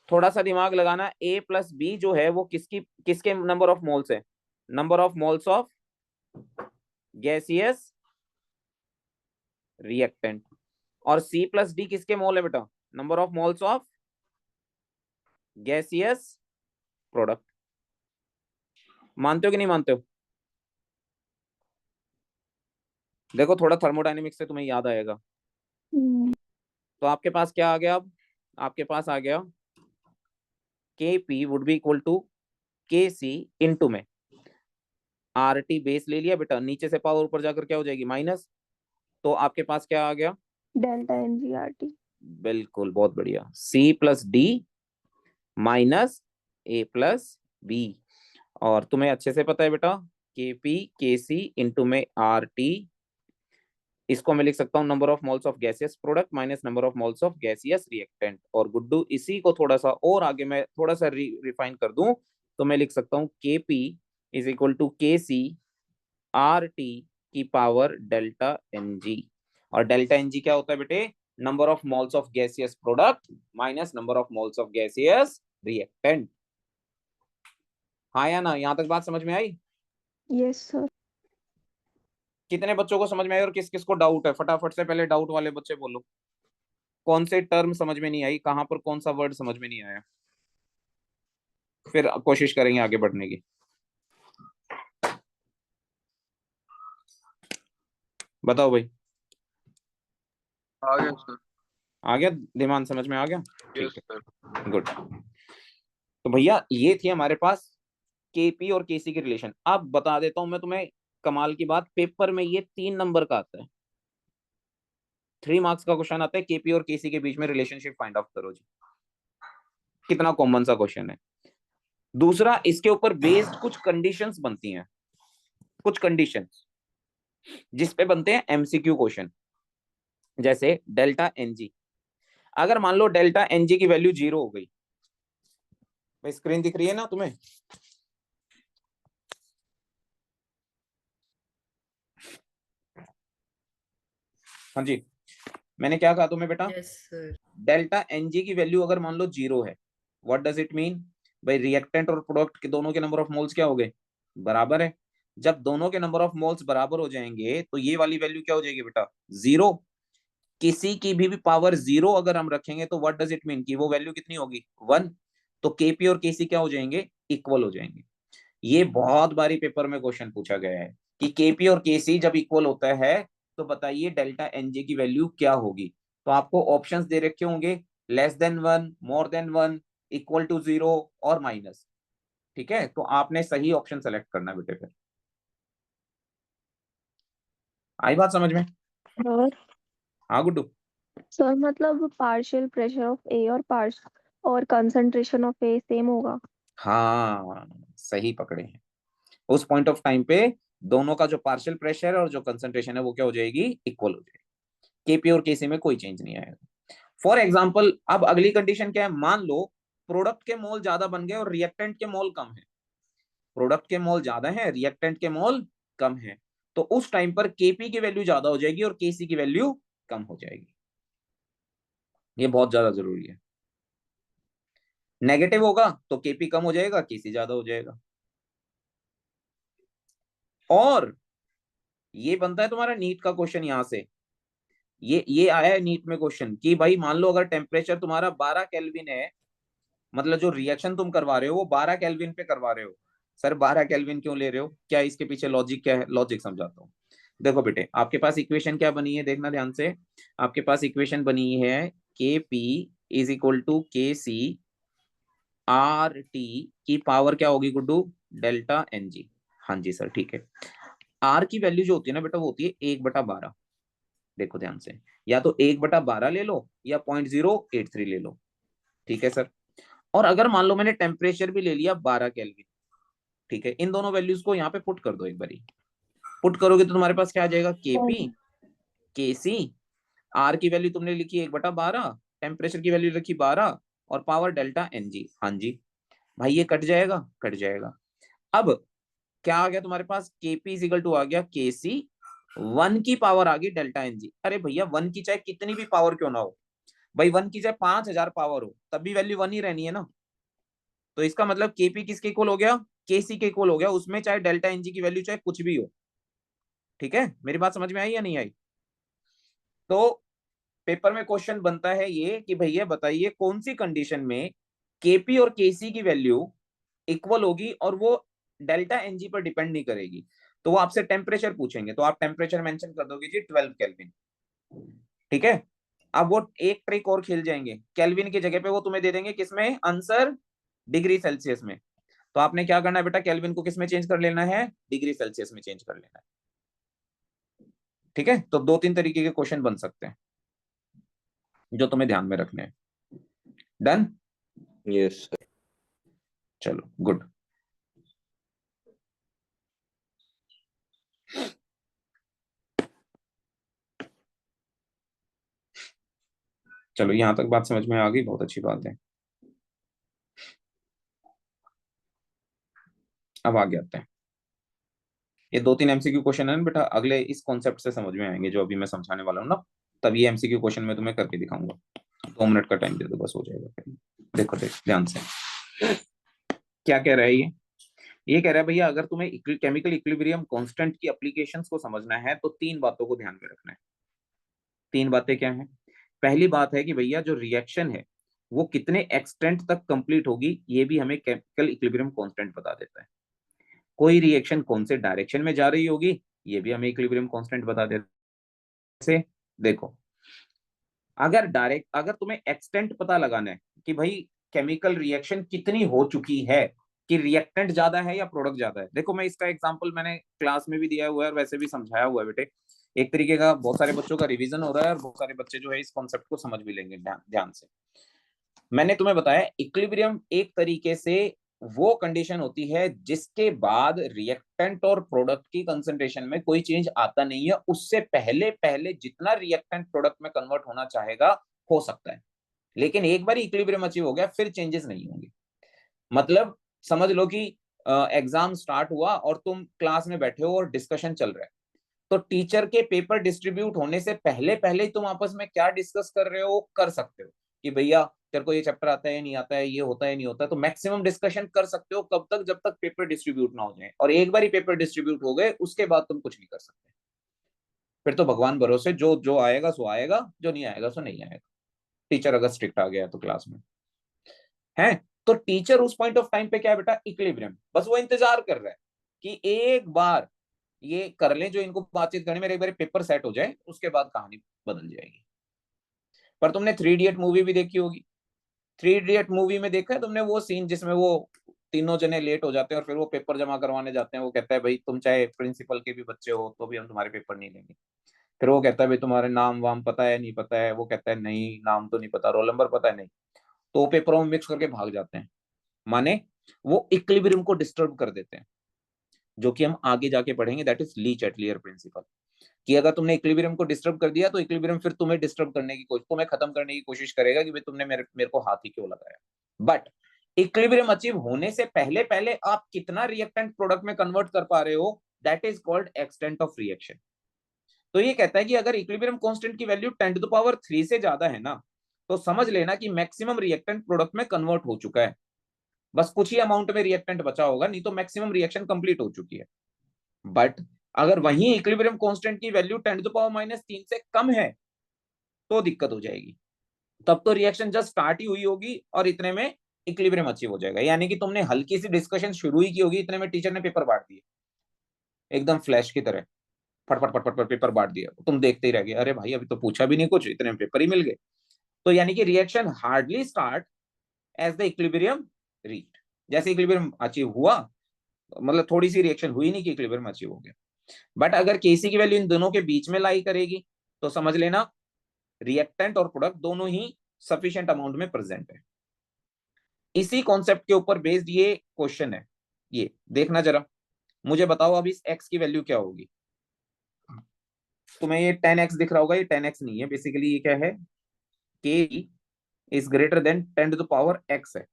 थोड़ा सा दिमाग लगाना, ए प्लस बी जो है वो किसकी किसके नंबर ऑफ मोल्स है, number of moles of gaseous reactant. और सी प्लस डी किसके मोल है बेटा, number of moles of gaseous product. मानते हो कि नहीं मानते हो? देखो थोड़ा थर्मोडायनेमिक्स से तुम्हें याद आएगा। तो आपके पास क्या आ गया, अब आपके पास आ गया Kp would be equal to Kc into में आर टी बेस ले लिया बेटा, नीचे से पावर ऊपर जाकर क्या हो जाएगी माइनस, तो आपके पास क्या आ गया डेल्टा NGRT। बिल्कुल बहुत बढ़िया, C plus D minus A plus B। और तुम्हें अच्छे से पता है बेटा Kp Kc इंटू में RT, इसको मैं लिख सकता हूँ number of moles of gaseous product minus number of moles of gaseous reactant. और गुड्डू इसी को थोड़ा सा और आगे मैं थोड़ा सा रिफाइन कर दूं तो मैं लिख सकता हूँ Kp is equal to Kc RT की पावर डेल्टा Ng। और डेल्टा Ng क्या होता है बेटे? Number of moles of gaseous product minus number of moles of gaseous reactant. हाँ या ना? यहां तक बात समझ में आई? Yes sir. कितने बच्चों को समझ में आई और किस किस को डाउट है? फटाफट से पहले डाउट वाले बच्चे बोलो। कौन से टर्म समझ में नहीं आई, कहां पर कौन सा वर्ड समझ में नहीं आया? फिर कोशिश करेंगे आगे बढ़ने की। बताओ भाई। आ गया सर। आ गया दिमाग, समझ में आ गया? यस ठीक है, सर। गुड। तो भैया ये थी हमारे पास केपी और केसी की रिलेशन। अब बता देता हूं मैं तुम्हें कमाल की बात, पेपर में ये 3 नंबर का आता है, 3 मार्क्स का क्वेश्चन आता है, केपी और केसी के बीच में रिलेशनशिप फाइंड आउट करो जी। कितना कॉमन सा क्वेश्चन है। दूसरा, इसके ऊपर बेस्ड कुछ कंडीशंस बनती हैं, कुछ कंडीशंस जिस पे बनते हैं एमसीक्यू क्वेश्चन। जैसे डेल्टा एनजी, अगर मान लो डेल्टा एनजी की वैल्यू 0 हो गई, भाई स्क्रीन दिख रही है ना तुम्हें? हाँ जी, मैंने क्या कहा तुम्हें बेटा? Yes sir. डेल्टा एनजी की वैल्यू अगर मान लो 0 है, व्हाट डज इट मीन? भाई रिएक्टेंट और प्रोडक्ट के दोनों के नंबर ऑफ मोल्स क्या हो गए? बराबर है। जब दोनों के नंबर ऑफ मोल्स बराबर हो जाएंगे तो ये वाली वैल्यू क्या हो जाएगी बेटा? 0। किसी की भी पावर 0 अगर हम रखेंगे तो व्हाट डज इट मीन कि वो वैल्यू कितनी होगी? 1। तो केपी और केसी क्या हो जाएंगे? इक्वल हो जाएंगे। ये बहुत बारी पेपर में क्वेश्चन पूछा गया है कि केपी और केसी जब इक्वल होता है तो बताइए डेल्टा एनजे की वैल्यू क्या होगी। तो आपको ऑप्शंस दे रखे होंगे, less than 1, more than 1, equal to 0 और माइनस। ठीक है, तो आपने सही ऑप्शन सेलेक्ट करना बेटे। फिर आई बात समझ में? और हाँ गुड्डू। सर मतलब पार्शियल प्रेशर ऑफ ए और पार्श और कंसंट्रेशन ऑफ ए सेम होगा। हाँ सही पकड़े हैं। उस पॉइंट ऑफ टाइम पे दोनों का जो पार्शियल प्रेशर और जो कंसंट्रेशन है वो क्या हो जाएगी? इक्वल हो जाएगी। केपी और केसी में कोई चेंज नहीं आएगा। फॉर एग्जाम्पल, अब अगली कंडीशन क्या है? मान लो प्रोडक्ट के मोल ज्यादा बन गए और रिएक्टेंट के मोल कम है। प्रोडक्ट के मोल ज्यादा है, रिएक्टेंट के मोल कम है, तो उस टाइम पर केपी की वैल्यू ज्यादा हो जाएगी और केसी की वैल्यू कम हो जाएगी। ये बहुत ज्यादा जरूरी है। नेगेटिव होगा तो केपी कम हो जाएगा, केसी ज्यादा हो जाएगा। और ये बनता है तुम्हारा नीट का क्वेश्चन यहां से। ये आया है नीट में क्वेश्चन कि भाई मान लो अगर टेम्परेचर तुम्हारा 12 केल्विन है, मतलब जो रिएक्शन तुम करवा रहे हो वो 12 केल्विन पे करवा रहे हो। सर 12 केल्विन क्यों ले रहे हो? क्या इसके पीछे लॉजिक क्या है? लॉजिक समझाता हूँ। देखो बेटे, आपके पास इक्वेशन क्या बनी है, देखना ध्यान से। आपके पास इक्वेशन बनी है के पी इज इक्वल टू के सी आर टी की पावर क्या होगी गुड्डू? Delta N G. हाँ जी सर, ठीक है। आर की वैल्यू जो होती है ना बेटा वो होती है 1/12। देखो ध्यान से, या तो 1/12 ले लो या 0.083 ले लो। ठीक है सर। और अगर मान लो मैंने टेम्परेचर भी ले लिया 12 केल्विन, ठीक है, इन दोनों वैल्यूज को यहाँ पे पुट कर दो एक बारी। पुट करोगे तो तुम्हारे पास क्या आ जाएगा? केपी केसी, आर की वैल्यू तुमने लिखी 1/12, टेम्परेचर की वैल्यू लिखी 12 और पावर डेल्टा एन जी। हाँ जी भाई, ये कट जाएगा, कट जाएगा। अब क्या आ गया तुम्हारे पास? केपी इजिकल टू आ गया केसी, 1 की पावर आ गई डेल्टा एन जी। अरे भैया 1 की चाहे कितनी भी पावर क्यों ना हो, भाई 1 की चाहे 5000 पावर हो तब भी वैल्यू 1 ही रहनी है ना। तो इसका मतलब केपी किसके इक्वल हो गया? केसी के इक्वल हो गया, उसमें चाहे डेल्टा एनजी की वैल्यू चाहे कुछ भी हो। ठीक है, मेरी बात समझ में आई या नहीं आई? तो पेपर में क्वेश्चन बनता है ये कि भैया बताइए कौन सी कंडीशन में केपी और केसी की वैल्यू इक्वल होगी और वो डेल्टा एनजी पर डिपेंड नहीं करेगी। तो वो आपसे टेम्परेचर पूछेंगे तो आप टेम्परेचर मेंशन कर दोगे जी 12 केल्विन। ठीक है। अब वो एक ट्रिक और खेल जाएंगे, केल्विन की जगह पे वो तुम्हें दे देंगे किसमें आंसर? डिग्री सेल्सियस में। तो आपने क्या करना है बेटा? केल्विन को किस में चेंज कर लेना है? डिग्री सेल्सियस में चेंज कर लेना है। ठीक है, तो 2-3 तरीके के क्वेश्चन बन सकते हैं जो तुम्हें ध्यान में रखने हैं। डन? Yes sir. चलो गुड। चलो यहां तक बात समझ में आ गई, बहुत अच्छी बात है। अब आगे आते हैं। ये 2-3 एमसीक्यू क्वेश्चन है ना बेटा, अगले इस कॉन्सेप्ट से समझ में आएंगे जो अभी मैं समझाने वाला हूँ ना, तब ये एमसीक्यू क्वेश्चन मैं तुम्हें करके दिखाऊंगा। 2 मिनट का टाइम दे दो बस, हो जाएगा। देखो ध्यान से क्या कह रहा है ये कह रहा है भैया अगर तुम्हें केमिकल इक्विलिब्रियम कांस्टेंट की एप्लीकेशंस को समझना है तो 3 बातों को ध्यान में रखना है। 3 बातें क्या हैं? पहली बात है कि भैया जो रिएक्शन है वो कितने एक्सटेंट तक कंप्लीट होगी, ये भी हमें केमिकल इक्विलिब्रियम कांस्टेंट बता देता है। कोई रिएक्शन कौन से डायरेक्शन में जा रही होगी, ये भी हमें इक्विलिब्रियम कांस्टेंट बता देता है। से देखो, अगर तुम्हें एक्सटेंट पता लगाना है कि भाई केमिकल रिएक्शन कितनी हो चुकी है, कि रिएक्टेंट ज्यादा है या प्रोडक्ट ज्यादा है। देखो मैं इसका एग्जांपल मैंने क्लास में भी दिया हुआ है और वैसे भी समझाया हुआ है बेटे। एक तरीके का बहुत सारे बच्चों का रिवीजन हो रहा है और बहुत सारे बच्चे जो है इस कॉन्सेप्ट को समझ भी लेंगे ध्यान से। मैंने तुम्हें बताया इक्विलिब्रियम एक तरीके से वो कंडीशन होती है जिसके बाद रिएक्टेंट और प्रोडक्ट की कंसंट्रेशन में कोई चेंज आता नहीं है। उससे पहले पहले जितना रिएक्टेंट प्रोडक्ट में कन्वर्ट होना चाहेगा हो सकता है, लेकिन एक बार इक्विलिब्रियम अचीव हो गया फिर चेंजेस नहीं होंगे। मतलब समझ लो कि एग्जाम स्टार्ट हुआ और तुम क्लास में बैठे हो और डिस्कशन चल रहा है, तो टीचर के पेपर डिस्ट्रीब्यूट होने से पहले पहले तुम आपस में क्या डिस्कस कर रहे हो कर सकते हो कि भैया तेरे को ये चैप्टर आता है नहीं आता है, ये होता है नहीं होता है। तो मैक्सिमम डिस्कशन कर सकते हो कब तक, जब तक पेपर डिस्ट्रीब्यूट ना हो जाए। और एक बार ही पेपर डिस्ट्रीब्यूट हो गए उसके बाद तुम कुछ नहीं कर सकते। फिर तो भगवान भरोसे, जो जो आएगा सो आएगा, जो नहीं आएगा सो नहीं आएगा। टीचर अगर स्ट्रिक्ट आ गया तो क्लास में है, तो टीचर उस पॉइंट ऑफ टाइम पे क्या है बेटा, इक्विलिब्रियम। बस वो इंतजार कर रहा है कि एक बार ये कर ले जो इनको बातचीत करने में, एक बार पेपर सेट हो जाए उसके बाद कहानी बदल जाएगी। पर तुमने 3 इडियट मूवी भी देखी होगी। 3 इडियट मूवी में देखा है तुमने वो सीन जिसमें वो तीनों जने लेट हो जाते हैं और फिर वो पेपर जमा करवाने जाते हैं। वो कहता है भाई तुम चाहे प्रिंसिपल के भी बच्चे हो तो भी हम तुम्हारे पेपर नहीं लेंगे। फिर वो कहता है भाई तुम्हारे नाम वाम पता है नहीं पता है, वो कहता है नहीं नाम तो नहीं पता, रोल नंबर पता है नहीं। तो वो पेपरों में मिक्स करके भाग जाते हैं, माने वो इक्विलिब्रियम को डिस्टर्ब कर देते हैं, जो कि हम आगे जाके पढ़ेंगे, that is Lee Chatelier principal. कि अगर तुमने इक्विलिब्रियम को डिस्टर्ब कर दिया तो इक्विलिब्रियम फिर तुम्हें डिस्टर्ब करने की कोशिश, तुम्हें खत्म करने की कोशिश करेगा कि भाई तुमने मेरे को हाथ ही क्यों लगाया। बट इक्विलिब्रियम अचीव होने से पहले पहले आप कितना रिएक्टेंट प्रोडक्ट में कन्वर्ट कर पा रहे हो, that is called extent of reaction. तो ये कहता है कि अगर इक्विलिब्रियम कांस्टेंट की वैल्यू 10⁻³ से ज्यादा है ना, तो समझ लेना कि मैक्सिमम रिएक्टेंट प्रोडक्ट में कन्वर्ट हो चुका है। बस कुछ ही अमाउंट में रिएक्टेंट बचा होगा, नहीं तो मैक्सिमम रिएक्शन कंप्लीट हो चुकी है। बट अगर वही इक्विलिब्रियम कांस्टेंट की वैल्यू 10⁻³ से कम है तो दिक्कत हो जाएगी। तब तो रिएक्शन जस्ट स्टार्ट ही हुई होगी और इतने में इक्विलिब्रियम अचीव हो जाएगा। यानी कि तुमने हल्की सी डिस्कशन शुरू ही की होगी, इतने में टीचर ने पेपर बांट दिए एकदम फ्लैश की तरह, फटफट फटफट फट पेपर बांट दिया। तुम देखते ही रह गए, अरे भाई अभी तो पूछा भी नहीं कुछ, इतने में पेपर ही मिल गए। तो यानी कि reaction hardly start as the equilibrium reached. जैसे इक्विलिब्रियम अचीव हुआ, मतलब थोड़ी सी रिएक्शन हुई नहीं कि इक्विलिब्रियम अचीव हो गया। बट अगर केसी की वैल्यू इन दोनों के बीच में लाई करेगी तो समझ लेना रिएक्टेंट और प्रोडक्ट दोनों ही सफिशिएंट अमाउंट में प्रेजेंट है। इसी कॉन्सेप्ट के ऊपर बेस्ड ये क्वेश्चन है। ये देखना जरा, मुझे बताओ अब इस x की वैल्यू क्या होगी। तुम्हें ये 10x दिख रहा होगा, ये 10x नहीं है, बेसिकली ये क्या है, k is greater than 10⁻x है।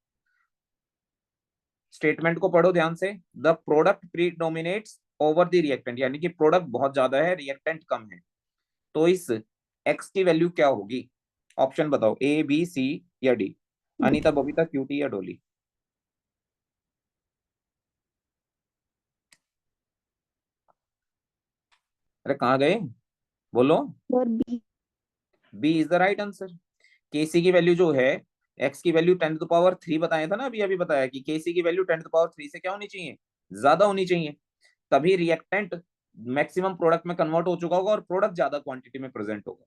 स्टेटमेंट को पढ़ो ध्यान से, the product predominates over the reactant, यानी कि प्रोडक्ट बहुत ज्यादा है रिएक्टेंट कम है। तो इस x की वैल्यू क्या होगी, ऑप्शन बताओ, ए बी सी या डी। अनीता, बबीता, क्यूटी या डोली। अरे कहाँ गए, बोलो। और B. B is the right answer. KC की वैल्यू जो है, एक्स की वैल्यू 10⁻³ बताया था ना, अभी अभी बताया कि केसी की वैल्यू 10⁻³ से क्या होनी चाहिए, ज्यादा होनी चाहिए। तभी रिएक्टेंट मैक्सिमम प्रोडक्ट में कन्वर्ट हो चुका होगा और प्रोडक्ट ज्यादा क्वांटिटी में प्रेजेंट होगा।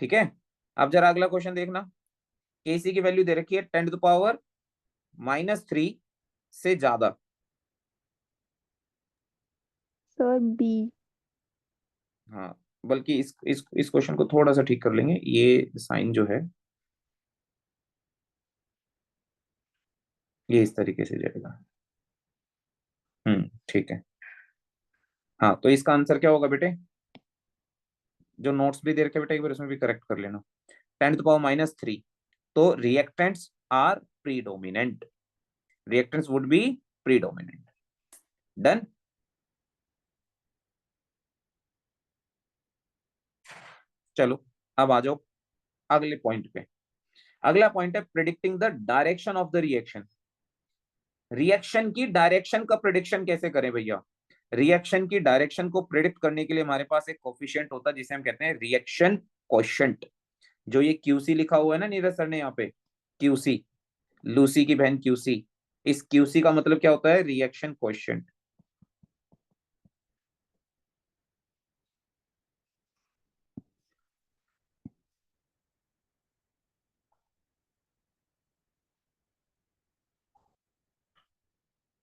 ठीक है, अब जरा अगला क्वेश्चन देखना। केसी की वैल्यू दे रखी है 10⁻³ से ज्यादा। Sir B. हाँ, बल्कि इस क्वेश्चन को थोड़ा सा ठीक कर लेंगे, ये साइन जो है ये इस तरीके से जाएगा। ठीक है। हाँ, तो इसका आंसर क्या होगा बेटे? जो नोट्स भी दे रखे बेटे एक बार इसमें भी करेक्ट कर लेना। 10⁻³ तो reactants are predominant, reactants would be predominant. Done. चलो अब आ जाओ अगले पॉइंट पे। अगला पॉइंट है predicting the direction of the reaction. Reaction की डायरेक्शन का प्रिडिक्शन कैसे करें भैया? रिएक्शन की डायरेक्शन को प्रिडिक्ट करने के लिए हमारे पास एक कोफिशिएंट होता है जिसे हम कहते हैं रिएक्शन कोएफिशिएंट। जो ये क्यूसी लिखा हुआ है ना नीरज सर ने यहाँ पे, क्यूसी, लूसी की बहन क्यूसी, इस क्यूसी का मतलब क्या होता है? Reaction coefficient.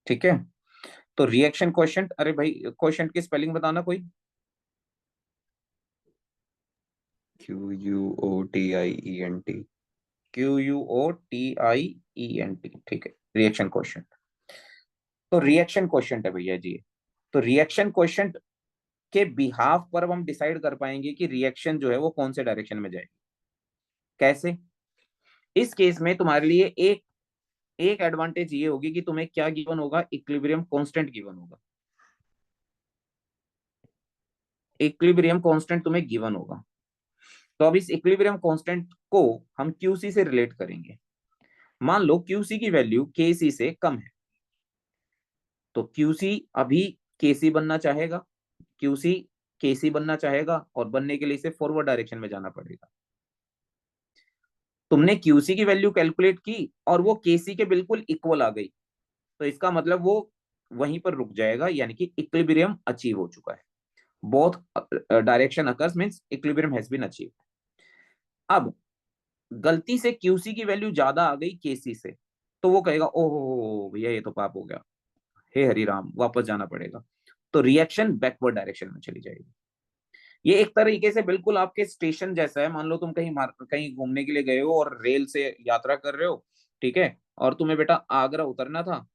ठीक है, तो रिएक्शन कोएफिशिएंट, अरे भाई कोएफिशिएंट की स्पेलिंग बताना कोई। QUOTIENT, QUOTIENT, ठीक है, रिएक्शन कोएफिशिएंट। तो रिएक्शन कोएफिशिएंट है भैया जी। तो रिएक्शन कोएफिशिएंट के बिहाफ पर अब हम डिसाइड कर पाएंगे कि रिएक्शन जो है वो कौन से डायरेक्शन में जाएगी। कैसे? इस केस में तुम्हारे लिए एक एक एडवांटेज ये होगी कि तुम्हें क्या गिवन होगा? इक्विलिब्रियम कांस्टेंट गिवन होगा। इक्विलिब्रियम कांस्टेंट तुम्हें गिवन होगा। तो अब इस इक्विलिब्रियम कांस्टेंट को हम क्यूसी से रिलेट करेंगे। मान लो क्यूसी की वैल्यू केसी से कम है, तो क्यूसी अभी केसी बनना चाहेगा, क्यूसी केसी बनना चाहेगा, और बनने के लिए इसे फॉरवर्ड डायरेक्शन में जाना पड़ेगा। तुमने क्यूसी की वैल्यू कैलकुलेट की और वो केसी के बिल्कुल इक्वल आ गई, तो इसका मतलब वो वहीं पर रुक जाएगा, यानी कि इक्विलिब्रियम अचीव हो चुका है। Both direction occurs means equilibrium has been achieved. अब गलती से क्यूसी की वैल्यू ज्यादा आ गई केसी से, तो वो कहेगा ओहो भैया ये तो पाप हो गया, हे हरि राम, वापस जाना पड़ेगा। तो रिएक्शन बैकवर्ड डायरेक्शन में चली जाएगी। ये एक तरीके से बिल्कुल आपके स्टेशन जैसा है। मान लो तुम कहीं घूमने के लिए गए हो और रेल से यात्रा कर रहे हो, ठीक है, और तुम्हें बेटा आगरा उतरना था।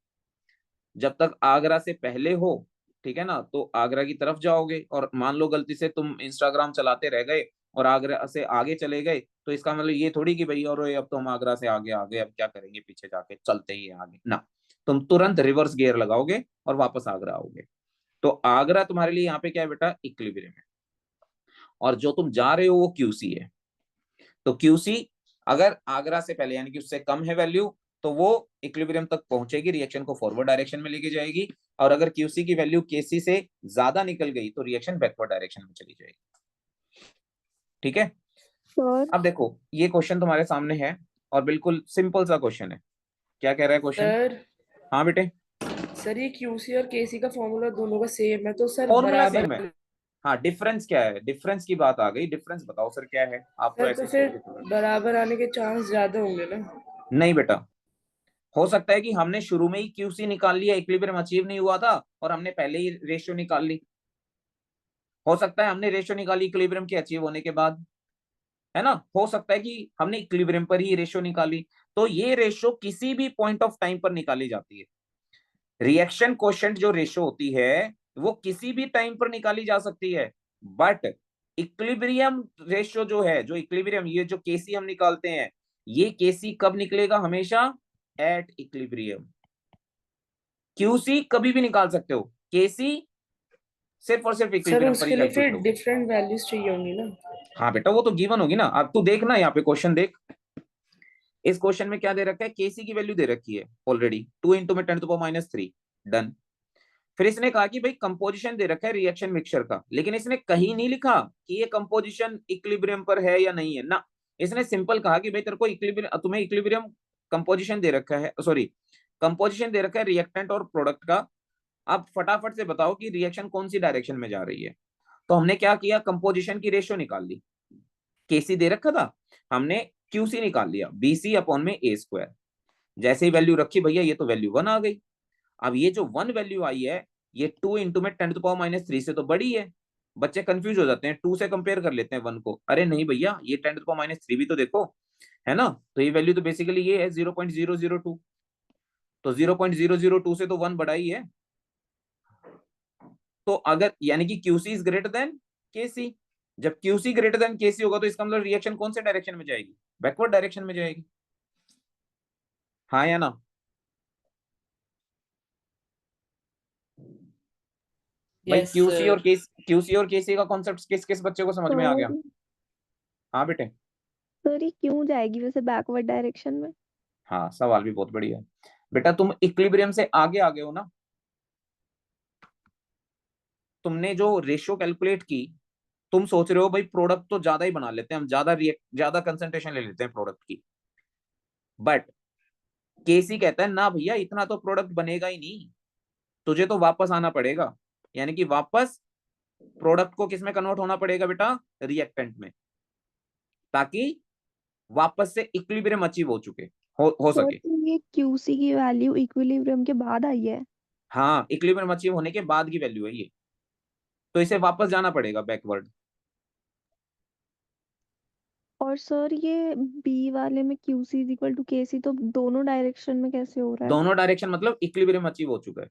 जब तक आगरा से पहले हो, ठीक है ना, तो आगरा की तरफ जाओगे, और मान लो गलती से तुम इंस्टाग्राम चलाते रह गए और आगरा से आगे चले गए, तो इसका मतलब ये थोड़ी कि भाई और अब तो हम आगरा से आगे आ गए, अब क्या करेंगे, पीछे जाके चलते ही हैं आगे ना। तुम तुरंत रिवर्स गियर लगाओगे और वापस आगरा आओगे। तो आगरा तुम्हारे लिए यहाँ पे क्या है बेटा? इक्विलिब्रियम है। और जो तुम जा रहे हो वो क्यूसी है। तो क्यूसी अगर आगरा से पहले यानी कि उससे कम है वैल्यू, तो वो इक्विलिब्रियम तक पहुंचेगी, रिएक्शन को फॉरवर्ड डायरेक्शन में लेके जाएगी। और अगर क्यूसी की वैल्यू केसी से ज्यादा निकल गई तो रिएक्शन बैकवर्ड डायरेक्शन में चली जाएगी। ठीक है, सर अब देखो ये क्वेश्चन तुम्हारे सामने है और बिल्कुल सिंपल सा क्वेश्चन है। क्या कह रहा है क्वेश्चन? सर हाँ बेटे, सर ये क्यूसी और केसी का फॉर्मूला दोनों का सेम है, तो सर फॉर्मूला बराबर। सेम है। हाँ, डिफरेंस क्या है? डिफरेंस की बात आ गई, डिफरेंस बताओ सर क्या है? आप तो सर ऐसे तो ही फिर सोच के, बराबर आने के चांस ज्यादा होंगे ना। नहीं बेटा, हो सकता है कि हमने शुरू में ही क्यूसी निकाल लिया, इक्विलिब्रियम अचीव नहीं हुआ था और हमने पहले ही रेशियो निकाल ली। हो सकता है हमने रेशियो निकाली इक्विलिब्रियम के अचीव होने के बाद, है ना। हो सकता है कि हमने इक्विलिब्रियम पर ही रेशियो निकाली। तो ये रेशियो किसी भी पॉइंट ऑफ टाइम पर निकाली जाती है। रिएक्शन कोएफिशिएंट जो रेशियो होती है वो किसी भी टाइम पर निकाली जा सकती है, बट इक्विलिब्रियम रेशियो जो है, जो इक्विलिब्रियम, ये जो केसी हम निकालते हैं, ये केसी कब निकलेगा? हमेशा एट इक्विलिब्रियम। क्यूसी कभी भी निकाल सकते हो, केसी सिर्फ और सिर्फ सर इक्विलिब्रियम पर ही उसके लिए कैलकुलेट फिर होगा। डिफरेंट वैल्यूज चाहिए होंगी ना। हाँ बेटा, वो तो गिवन होगी ना। अब तू देख ना, यहाँ पे क्वेश्चन देख, इस क्वेश्चन में क्या दे रखा है? केसी की वैल्यू दे रखी है ऑलरेडी, 2 इंटू में 10⁻³ डन। फिर इसने कहा कि भाई कंपोजिशन दे रखा है रिएक्शन मिक्सचर का, लेकिन इसने कहीं नहीं लिखा कि ये कंपोजिशन इक्विलिब्रियम पर है या नहीं है ना। इसने सिंपल कहा कि भाई तेरे को इक्विलिब्रियम, तुम्हें इक्विलिब्रियम कंपोजिशन दे रखा है, सॉरी कंपोजिशन दे रखा है रिएक्टेंट और प्रोडक्ट का। अब फटाफट से बताओ कि रिएक्शन कौन सी डायरेक्शन में जा रही है। तो हमने क्या किया? कंपोजिशन की रेशियो निकाल ली। केसी दे रखा था, हमने क्यूसी निकाल लिया, बीसी अपॉन में ए स्क्वायर। जैसे ही वैल्यू रखी भैया, ये तो वैल्यू 1 आ गई। अब ये जो 1 वैल्यू आई है, ये 2 इंटू में 10⁻³ से तो बड़ी है। बच्चे कंफ्यूज हो जाते हैं, 2 से कंपेयर कर लेते हैं 1 को। अरे नहीं भैया, ये 10⁻³ भी तो देखो, है ना। तो ये वैल्यू तो बेसिकली ये है 0.002। तो 0.002 से तो 1 बड़ा ही है। तो अगर यानी कि QC is greater than KC, जब QC ग्रेटर देन KC होगा तो इसका मतलब रिएक्शन कौन से डायरेक्शन में जाएगी? बैकवर्ड डायरेक्शन में जाएगी। हाँ या ना? भाई यस QC और सर। QC और KC का कॉन्सेप्ट किस किस बच्चे को समझ में आ गया? हाँ बेटे। सर ये क्यों जाएगी वैसे बैकवर्ड डायरेक्शन में? हाँ, सवाल भी बहुत बढ़िया है बेटा। तुम इक्विलिब्रियम से आगे आ गए हो ना, तुमने जो रेशियो कैलकुलेट की, तुम सोच रहे हो भाई प्रोडक्ट तो ज्यादा ही बना लेते हैं हम, ज्यादा कंसंट्रेशन ले लेते हैं प्रोडक्ट की। बट केसी कहता है ना भैया, इतना तो प्रोडक्ट बनेगा ही नहीं, तुझे तो वापस आना पड़ेगा। यानी कि वापस प्रोडक्ट को किस में कन्वर्ट होना पड़ेगा बेटा? रिएक्टेंट में, ताकि वापस से इक्विलिब्रियम अचीव हो चुके हो सर सके। तो ये QC की वैल्यू इक्विलिब्रियम के बाद आई है। हाँ, इक्विलिब्रियम अचीव होने के बाद की वैल्यू है ये, तो इसे वापस जाना पड़ेगा बैकवर्ड। और सर ये बी वाले में QC is equal to KC, तो दोनों डायरेक्शन में कैसे हो रहा है? दोनों डायरेक्शन मतलब इक्विलिब्रियम अचीव हो चुका है।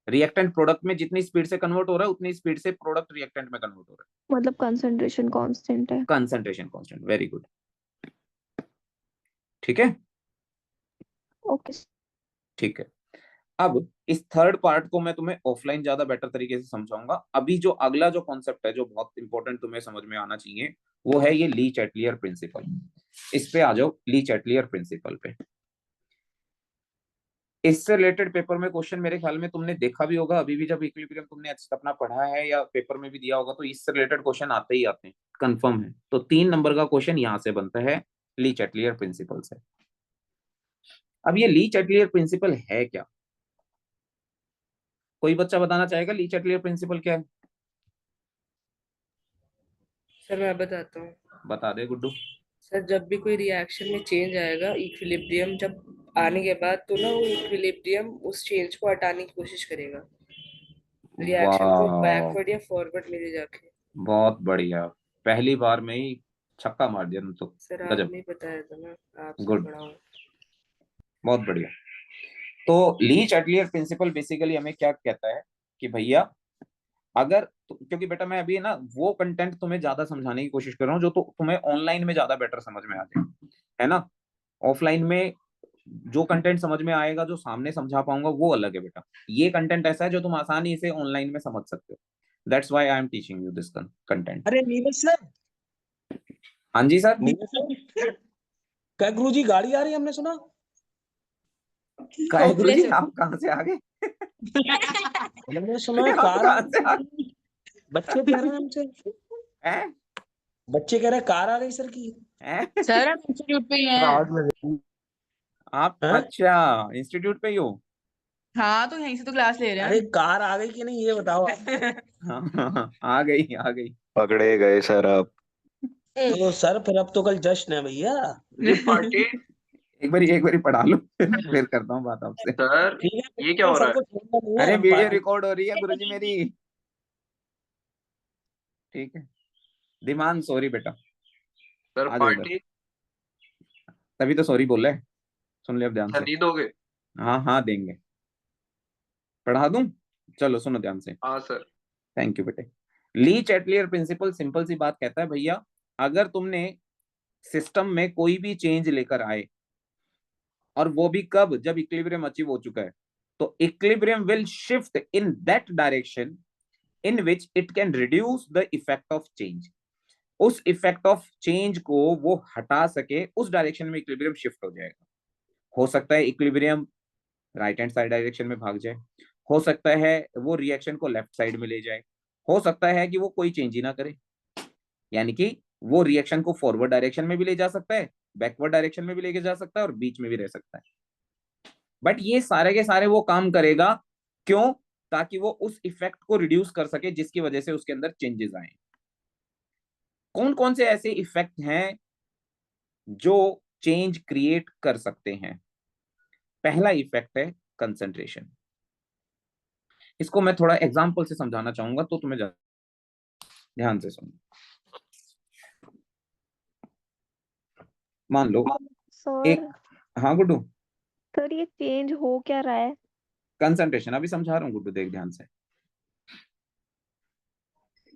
रिएक्टेंट प्रोडक्ट में जितनी स्पीड से कन्वर्ट हो रहा है उतनी स्पीड से प्रोडक्ट रिएक्टेंट में कन्वर्ट हो रहा मतलब कंसंट्रेशन कांस्टेंट है। है। Concentration constant, very good. ठीक है, ओके। ठीक है। अब इस थर्ड पार्ट को मैं तुम्हें ऑफलाइन ज्यादा बेटर तरीके से समझाऊंगा। अभी जो अगला जो कॉन्सेप्ट है जो बहुत इंपॉर्टेंट तुम्हें समझ में आना चाहिए, वो है ये ली चैटलियर प्रिंसिपल। इस पे आ जाओ, ली चैटलियर प्रिंसिपल पे। इससे रिलेटेड पेपर में क्वेश्चन मेरे ख्याल में तुमने देखा भी होगा, अभी भी जब इक्विलिब्रियम तुमने अपना पढ़ा है या पेपर में भी दिया होगा, तो इससे रिलेटेड क्वेश्चन आते ही आते हैं, कंफर्म है। तो 3 नंबर का क्वेश्चन यहाँ से बनता है, ली चैटलियर प्रिंसिपल से। अब ये ली चैटलियर प्रिंसिपल है क्या? कोई बच्चा बताना चाहेगा ली चैटलियर प्रिंसिपल क्या है? सर मैं बताता हूँ। बता दे गुड्डू। सर जब भी कोई रिएक्शन में चेंज आएगा इक्विलिब्रियम जब आने के बाद, तो ना वो इक्विलिब्रियम उस चेंज को हटाने की कोशिश करेगा, रिएक्शन को वाह, बैकवर्ड या फॉरवर्ड में ले जाके। बहुत बढ़िया, पहली बार में ही छक्का मार दिया तुम तो। सर गजब, आपने ही बताया था ना, आपसे गुड, पढ़ा हूँ। बहुत बढ़िया। तो ली चैटलियर प्रिंसिपल बेसिकली हमें क्या कहता है कि भैया, अगर क्योंकि बेटा मैं अभी ना वो कंटेंट तुम्हें ज्यादा समझाने की कोशिश कर रहा हूँ जो तो तुम्हें ऑनलाइन में ज्यादा बेटर समझ में आ जाए, है ना। ऑफलाइन में जो कंटेंट समझ में आएगा, जो सामने समझा पाऊंगा, वो अलग है बेटा। ये कंटेंट ऐसा है जो तुम आसानी से ऑनलाइन में समझ सकते हो। That's why I am teaching you this content. अरे नीरज सर, हाँ जी सर। नीरज सर, क्या गुरुजी गाड़ी आ रही है हमने सुना। काहे गुरु जी, Hopeless है। आप कहाँ से आ गए? हमने सुना आप कार आ कहाँ से आ रही है। बच्चे कह रहे हैं हमसे, हैं? बच्चे कह रहे हैं कार आ रही सर की। हैं? सर हम इंस्टीट्यूट पे ही हैं। आप हैं? अच्छा इंस्टीट्यूट पे ही हो? हाँ तो यहीं से तो क्लास ले रहे अरे हैं। कार आ गई कि नहीं ये बताओ आप। हाँ, हाँ, हाँ, आ गई आ गई। पकड़े गए सर आप। तो सर फिर अब तो कल जश्न है भैया। जी पार्टी। एक बारी पढ़ा लो फिर करता हूँ बात आपसे। सर ठीक है, ये क्या हो रहा है? सबको छोड़ना नहीं है अरे हम वीडियो पार्टी। रिकॉर्ड हो रही है गुरुजी मेरी। ठीक है, दिमान सॉरी बेटा, सर आ जाओ इधर। पार्टी। तभी तो सॉरी बोल रहे हैं, सुन ले अब ध्यान अच्छा से। नहीं दोगे? हाँ हाँ देंगे, पढ़ा दूं? चलो सुनो ध्यान से। हाँ सर। थैंक यू बेटे। ली चैटलियर प्रिंसिपल सिंपल सी बात कहता है भैया, अगर तुमने सिस्टम में कोई भी चेंज लेकर आए, और वो भी कब? जब इक्विलिब्रियम अचीव हो चुका है, तो equilibrium will shift in that direction in which it can reduce the effect of change. उस इफेक्ट ऑफ चेंज को वो हटा सके, उस डायरेक्शन में इक्विलिब्रियम शिफ्ट हो जाएगा। हो सकता है equilibrium right hand side direction में भाग जाए, हो सकता है वो रिएक्शन को लेफ्ट साइड में ले जाए, हो सकता है कि वो कोई चेंज ही ना करे, यानी कि वो रिएक्शन को फॉरवर्ड डायरेक्शन में भी ले जा सकता है, बैकवर्ड डायरेक्शन में भी लेके जा सकता है, और बीच में भी रह सकता है। बट ये सारे के सारे वो काम करेगा क्यों? ताकि वो उस इफेक्ट को रिड्यूस कर सके जिसकी वजह से उसके अंदर चेंजेस आए। कौन कौन से ऐसे इफेक्ट हैं जो चेंज क्रिएट कर सकते हैं? पहला इफेक्ट है कंसंट्रेशन। इसको मैं थोड़ा एग्जांपल से समझाना चाहूंगा, तो तुम्हें ध्यान से सुनो। मान लो सर एक, हाँ गुड्डू, सर ये चेंज हो क्या रहा है? कंसंट्रेशन अभी समझा रहा हूँ गुड्डू, देख ध्यान से।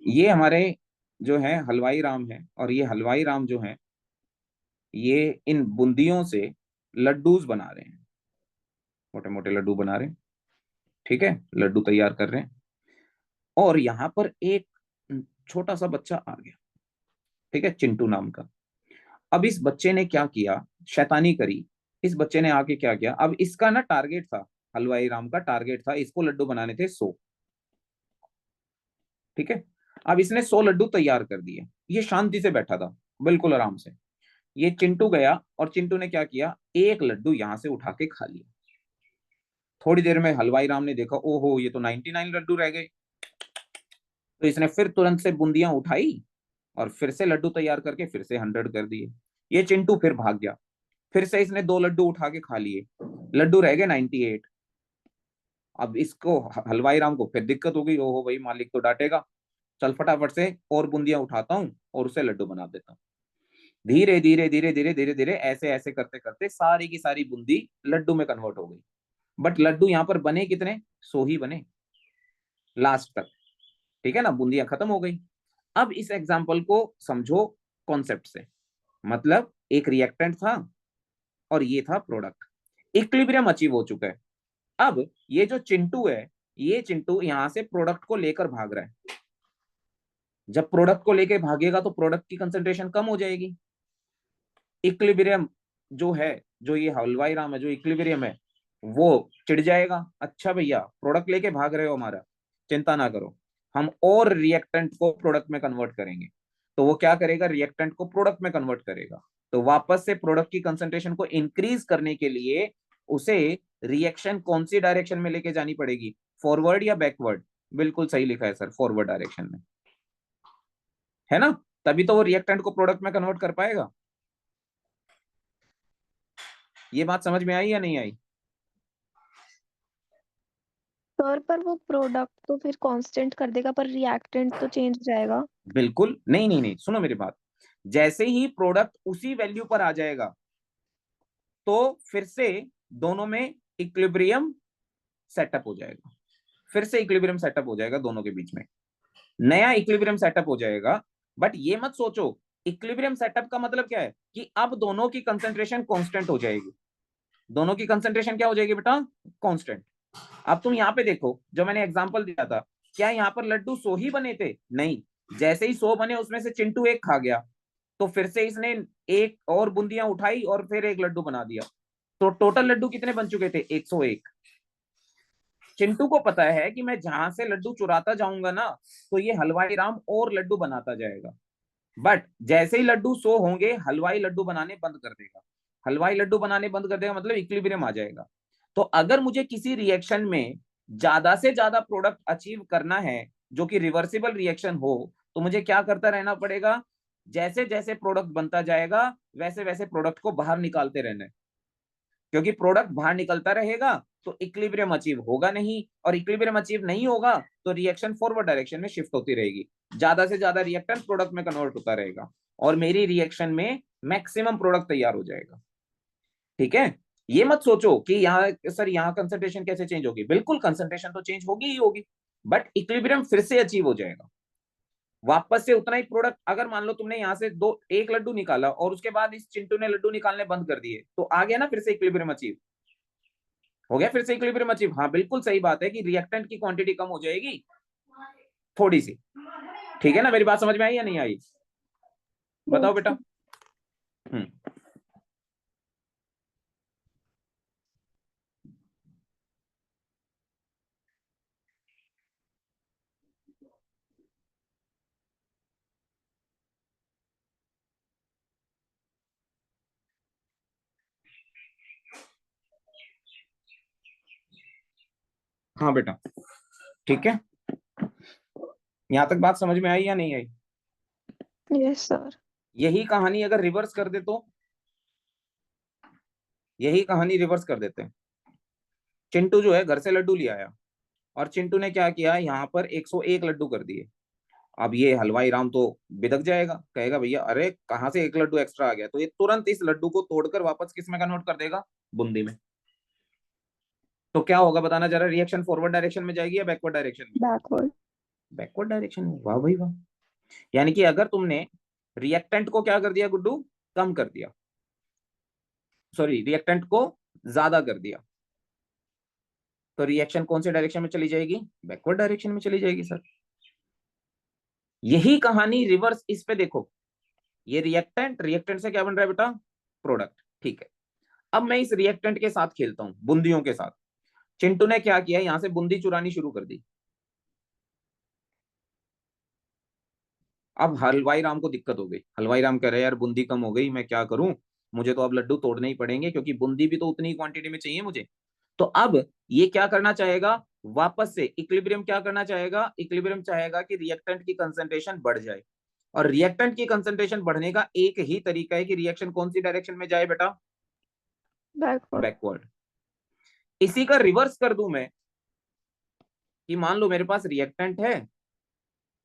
ये हमारे जो है हलवाई राम है, और ये हलवाई राम जो है ये इन बूंदियों से लड्डूज बना रहे हैं, मोटे मोटे लड्डू बना रहे हैं। ठीक है, लड्डू तैयार कर रहे हैं। और यहाँ पर एक छोटा सा बच्चा आ गया, ठीक है, चिंटू नाम का। अब इस बच्चे ने क्या किया, शैतानी करी। इस बच्चे ने आके क्या किया, अब इसका ना टारगेट था, हलवाई राम का टारगेट था, इसको लड्डू बनाने थे 100। ठीक है, अब इसने 100 लड्डू तैयार कर दिए। ये शांति से बैठा था, बिल्कुल आराम से। ये चिंटू गया और चिंटू ने क्या किया, एक लड्डू यहां से उठा के खा लिया। थोड़ी देर में हलवाई राम ने देखा, ओहो ये तो 99 लड्डू रह गए। तो इसने फिर तुरंत से बूंदियां उठाई और फिर से लड्डू तैयार करके फिर से 100 कर दिए। ये चिंटू फिर भाग गया, फिर से इसने 2 लड्डू उठा के खा लिए, लड्डू रह गए 98। अब इसको हलवाई राम को फिर दिक्कत हो गई, ओहो भाई मालिक तो डांटेगा, चल फटाफट से और बूंदियां उठाता हूँ और उसे लड्डू बना देता हूँ। धीरे धीरे धीरे धीरे धीरे धीरे ऐसे ऐसे करते करते सारी की सारी बूंदी लड्डू में कन्वर्ट हो गई। बट लड्डू यहाँ पर बने कितने, 100 ही बने लास्ट तक। ठीक है ना, बूंदियां खत्म हो गई। अब इस एग्जाम्पल को समझो कॉन्सेप्ट से, मतलब एक रिएक्टेंट था और ये था प्रोडक्ट, इक्विलिब्रियम अचीव हो चुका है। अब ये जो चिंटू है, ये चिंटू यहां से प्रोडक्ट को लेकर भाग रहा है। जब प्रोडक्ट को लेकर भागेगा तो प्रोडक्ट की कंसंट्रेशन कम हो जाएगी। इक्विलिब्रियम जो है, जो ये हलवाई राम है, जो इक्विलिब्रियम है वो चिढ़ जाएगा, अच्छा भैया प्रोडक्ट लेके भाग रहे हो हमारा, चिंता ना करो, हम और रिएक्टेंट को प्रोडक्ट में कन्वर्ट करेंगे। तो वो क्या करेगा, रिएक्टेंट को प्रोडक्ट में कन्वर्ट करेगा। तो वापस से प्रोडक्ट की कंसंट्रेशन को इंक्रीज करने के लिए उसे रिएक्शन कौन सी डायरेक्शन में लेके जानी पड़ेगी, फॉरवर्ड या बैकवर्ड? बिल्कुल सही लिखा है सर, फॉरवर्ड डायरेक्शन में, है ना, तभी तो वो रिएक्टेंट को प्रोडक्ट में कन्वर्ट कर पाएगा। ये बात समझ में आई या नहीं आई? सर पर वो प्रोडक्ट तो फिर कांस्टेंट कर देगा, पर रिएक्टेंट तो चेंज हो जाएगा। बिल्कुल नहीं नहीं नहीं, सुनो मेरी बात, जैसे ही प्रोडक्ट उसी वैल्यू पर आ जाएगा तो फिर से दोनों में इक्विलिब्रियम सेटअप हो जाएगा, फिर से इक्विलिब्रियम सेटअप हो जाएगा, दोनों के बीच में नया इक्विलिब्रियम सेटअप हो जाएगा। बट ये मत सोचो इक्विलिब्रियम सेटअप का मतलब क्या है कि अब दोनों की कंसंट्रेशन कांस्टेंट हो जाएगी। दोनों की कंसंट्रेशन क्या हो जाएगी बेटा, कांस्टेंट। अब तुम यहाँ पे देखो, जो मैंने एग्जांपल दिया था, क्या यहाँ पर लड्डू 100 ही बने थे? नहीं, जैसे ही 100 बने उसमें से चिंटू एक खा गया, तो फिर से इसने एक और बूंदियां उठाई और फिर एक लड्डू बना दिया। तो टोटल लड्डू कितने बन चुके थे, 101। चिंटू को पता है कि मैं जहां से लड्डू चुराता जाऊंगा ना, तो ये हलवाई राम और लड्डू बनाता जाएगा। बट जैसे ही लड्डू 100 होंगे, हलवाई लड्डू बनाने बंद कर देगा। हलवाई लड्डू बनाने बंद कर देगा मतलब इक्विलिब्रियम आ जाएगा। तो अगर मुझे किसी रिएक्शन में ज्यादा से ज्यादा प्रोडक्ट अचीव करना है, जो कि रिवर्सिबल रिएक्शन हो, तो मुझे क्या करता रहना पड़ेगा, जैसे जैसे प्रोडक्ट बनता जाएगा वैसे वैसे प्रोडक्ट को बाहर निकालते रहना है। क्योंकि प्रोडक्ट बाहर निकलता रहेगा तो इक्विलिब्रियम अचीव होगा नहीं, और इक्विलिब्रियम अचीव नहीं होगा तो रिएक्शन फॉरवर्ड डायरेक्शन में शिफ्ट होती रहेगी। ज्यादा से ज्यादा रिएक्टेंट प्रोडक्ट में कन्वर्ट होता रहेगा और मेरी रिएक्शन में मैक्सिमम प्रोडक्ट तैयार हो जाएगा। ठीक है, ये मत सोचो कि यहाँ सर यहाँ कंसंट्रेशन कैसे चेंज होगी, बिल्कुल कंसंट्रेशन तो चेंज होगी ही होगी, बट इक्विलिब्रियम फिर से अचीव हो जाएगा। वापस से उतना ही प्रोडक्ट, अगर मान लो तुमने यहाँ से एक लड्डू निकाला और उसके बाद इस चिंटू ने लड्डू निकालने बंद कर दिए, तो आ गया ना फिर से इक्विलिब्रियम अचीव हो गया, फिर से इक्विलिब्रियम अचीव। हाँ बिल्कुल सही बात है कि रिएक्टेंट की क्वांटिटी कम हो जाएगी थोड़ी सी। ठीक है ना, मेरी बात समझ में आई या नहीं आई, बताओ बेटा। हाँ बेटा, ठीक है, यहां तक बात समझ में आई या नहीं आई? Yes sir. यही कहानी अगर रिवर्स कर दे तो, यही कहानी रिवर्स कर देते हैं। चिंटू जो है घर से लड्डू ले आया और चिंटू ने क्या किया, यहाँ पर 101 लड्डू कर दिए। अब ये हलवाई राम तो बिदक जाएगा, कहेगा भैया अरे कहाँ से एक लड्डू एक्स्ट्रा आ गया, तो ये तुरंत इस लड्डू को तोड़कर वापस किस में कन्वर्ट कर देगा, बूंदी में। तो क्या होगा बताना जरा, रिएक्शन फॉरवर्ड डायरेक्शन में जाएगी या बैकवर्ड डायरेक्शन में? बैकवर्ड। बैकवर्ड डायरेक्शन में। वाह भाई वाह। यानी कि अगर तुमने रिएक्टेंट को क्या कर दिया गुड्डू, कम कर दिया, सॉरी रिएक्टेंट को ज्यादा कर दिया, तो रिएक्शन कौन से डायरेक्शन में चली जाएगी? बैकवर्ड डायरेक्शन में चली जाएगी सर। यही कहानी रिवर्स इस पे देखो, ये रिएक्टेंट, रिएक्टेंट से क्या बन रहा है बेटा? प्रोडक्ट। ठीक है, अब मैं इस रिएक्टेंट के साथ खेलता हूं, बूंदियों के साथ। चिंटू ने क्या किया, यहां से बूंदी चुरानी शुरू कर दी। अब हलवाई राम को दिक्कत हो गई, हलवाई राम कह रहे यार बूंदी कम हो गई, मैं क्या करूं, मुझे तो अब लड्डू तोड़ने ही पड़ेंगे क्योंकि बूंदी भी तो उतनी क्वांटिटी में चाहिए मुझे। तो अब ये क्या करना चाहेगा, वापस से इक्विलिब्रियम क्या करना चाहेगा, इक्विलिब्रियम चाहेगा कि रिएक्टेंट की कंसंट्रेशन बढ़ जाए। और रिएक्टेंट की कंसंट्रेशन बढ़ने का एक ही तरीका है कि रिएक्शन कौन सी डायरेक्शन में जाए बेटा? बैकवर्ड। बैकवर्ड। इसी का रिवर्स कर दूं मैं, कि मान लो मेरे पास रिएक्टेंट है,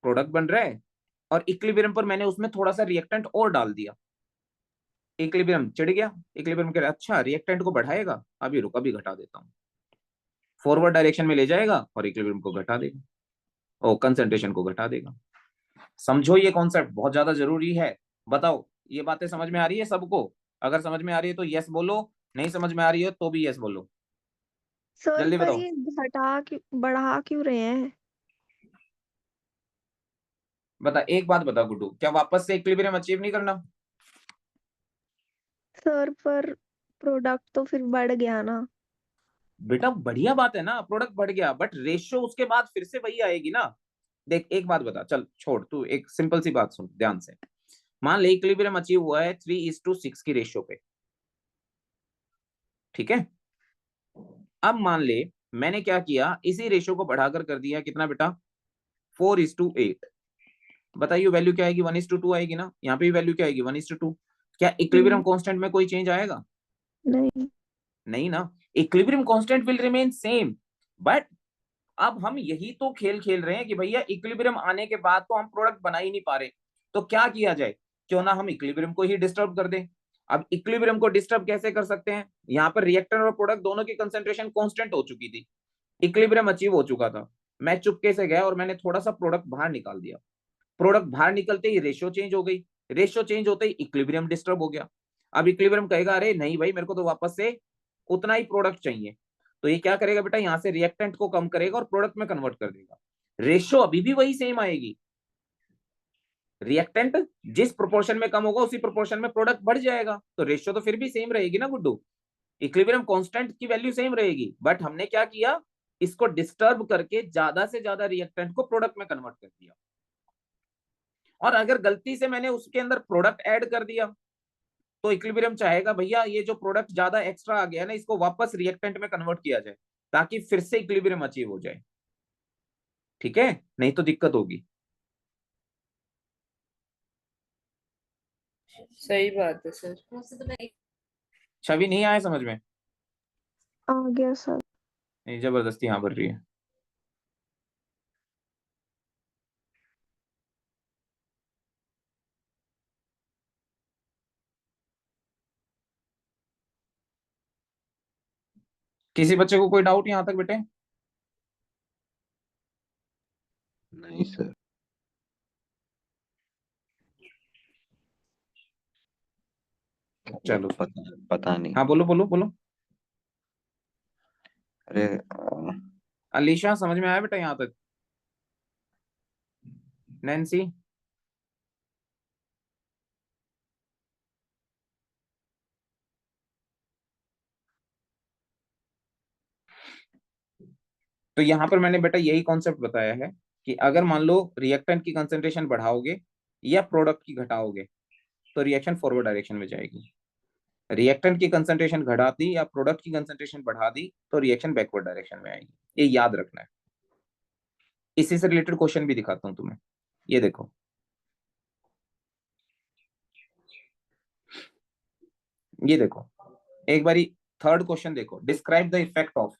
प्रोडक्ट बन रहा है, और इक्विलिब्रियम पर मैंने उसमें थोड़ा सा रिएक्टेंट और डाल दिया, इक्विलिब्रियम चिढ़ गया, इक्विलिब्रियम कह रहा अच्छा रिएक्टेंट को बढ़ाएगा, अभी रुक अभी घटा देता हूं, फॉरवर्ड डायरेक्शन में ले जाएगा और इक्विलिब्रियम को घटा देगा, ओ कंसंट्रेशन को घटा देगा। समझो ये कॉन्सेप्ट बहुत ज्यादा जरूरी है। बताओ ये बातें समझ में आ रही है सबको? अगर समझ में आ रही है तो यस बोलो, नहीं समझ में आ रही है तो भी यस बोलो, सर जल्दी पर बताओ। ये बढ़ा क्यों रहे हैं? बता एक बात बता गुड्डू, क्या वापस से इक्विलिब्रियम अचीव नहीं करना? सर पर प्रोडक्ट तो फिर बढ़ गया ना। बेटा बढ़िया बात है ना, प्रोडक्ट बढ़ गया, बट रेशियो उसके बाद फिर से वही आएगी ना। देख एक बात बता, चल छोड़, तू एक सिंपल सी बात सुन ध्यान से। मान ले इक्विलिब्रियम अचीव हुआ है 3:6 की रेशियो पे, ठीक है। अब मान ले मैंने क्या किया, इसी रेशियो को बढ़ाकर कर दिया कितना बेटा, 4:8। बताइए वैल्यू क्या आएगी, 1:2 आएगी ना, यहाँ पे भी वैल्यू क्या आएगी, 1:2। क्या इक्विलिब्रियम कांस्टेंट में कोई चेंज आएगा? नहीं। नहीं ना, equilibrium constant will remain same. But अब हम यही तो खेल खेल रहे हैं कि भैया इक्विलिब्रियम आने के बाद तो हम प्रोडक्ट बना ही नहीं पा रहे, तो क्या किया जाए, क्यों ना हम इक्विलिब्रियम को ही डिस्टर्ब कर दें। अब इक्विलिब्रियम को डिस्टर्ब कैसे कर सकते हैं, यहाँ पर रिएक्टेंट और प्रोडक्ट दोनों की कंसंट्रेशन कांस्टेंट हो चुकी थी, इक्विलिब्रियम अचीव हो चुका था, मैं चुपके से गया और मैंने थोड़ा सा प्रोडक्ट बाहर निकाल दिया, प्रोडक्ट बाहर निकलते ही रेशियो चेंज हो गई, रेशियो चेंज होते ही इक्विलिब्रियम डिस्टर्ब हो गया। अब इक्विलिब्रियम कहेगा अरे नहीं भाई मेरे को तो वापस से उतना ही प्रोडक्ट चाहिए, तो ये क्या करेगा बेटा, यहाँ से रिएक्टेंट को कम करेगा और प्रोडक्ट में कन्वर्ट कर देगा, रेशियो अभी भी वही सेम आएगी, रिएक्टेंट जिस प्रोपोर्शन में कम होगा उसी प्रोपोर्शन में प्रोडक्ट बढ़ जाएगा, तो रेशियो तो फिर भी सेम रहेगी ना गुड्डू, इक्विलिब्रियम कांस्टेंट की वैल्यू सेम रहेगी, बट हमने क्या किया, इसको डिस्टर्ब करके ज्यादा से ज्यादा रिएक्टेंट को प्रोडक्ट में कन्वर्ट कर दिया। और अगर गलती से मैंने उसके अंदर प्रोडक्ट ऐड कर दिया तो इक्विलिब्रियम चाहेगा भैया ये जो प्रोडक्ट ज्यादा एक्स्ट्रा आ गया ना इसको वापस रिएक्टेंट में कन्वर्ट किया जाए ताकि फिर से इक्विलिब्रियम अचीव हो जाए, ठीक है, नहीं तो दिक्कत होगी। सही बात है सर। छवि नहीं आया समझ में? आ गया सर। नहीं जबरदस्ती यहाँ भर रही है। किसी बच्चे को कोई डाउट यहाँ तक बेटे? नहीं सर। चलो पता नहीं। हाँ बोलो बोलो बोलो। अरे अलीशा समझ में आया बेटा यहाँ तक? नैन्सी? तो यहाँ पर मैंने बेटा यही कॉन्सेप्ट बताया है कि अगर मान लो रिएक्टेंट की कंसंट्रेशन बढ़ाओगे या प्रोडक्ट की घटाओगे तो रिएक्शन फॉरवर्ड डायरेक्शन में जाएगी, रिएक्टेंट की कंसंट्रेशन घटा दी या प्रोडक्ट की कंसंट्रेशन बढ़ा दी तो रिएक्शन बैकवर्ड डायरेक्शन में आएगी, ये याद रखना है। इसी से रिलेटेड क्वेश्चन भी दिखाता हूं तुम्हें, ये देखो, ये देखो एक बारी थर्ड क्वेश्चन देखो, डिस्क्राइब द इफेक्ट ऑफ,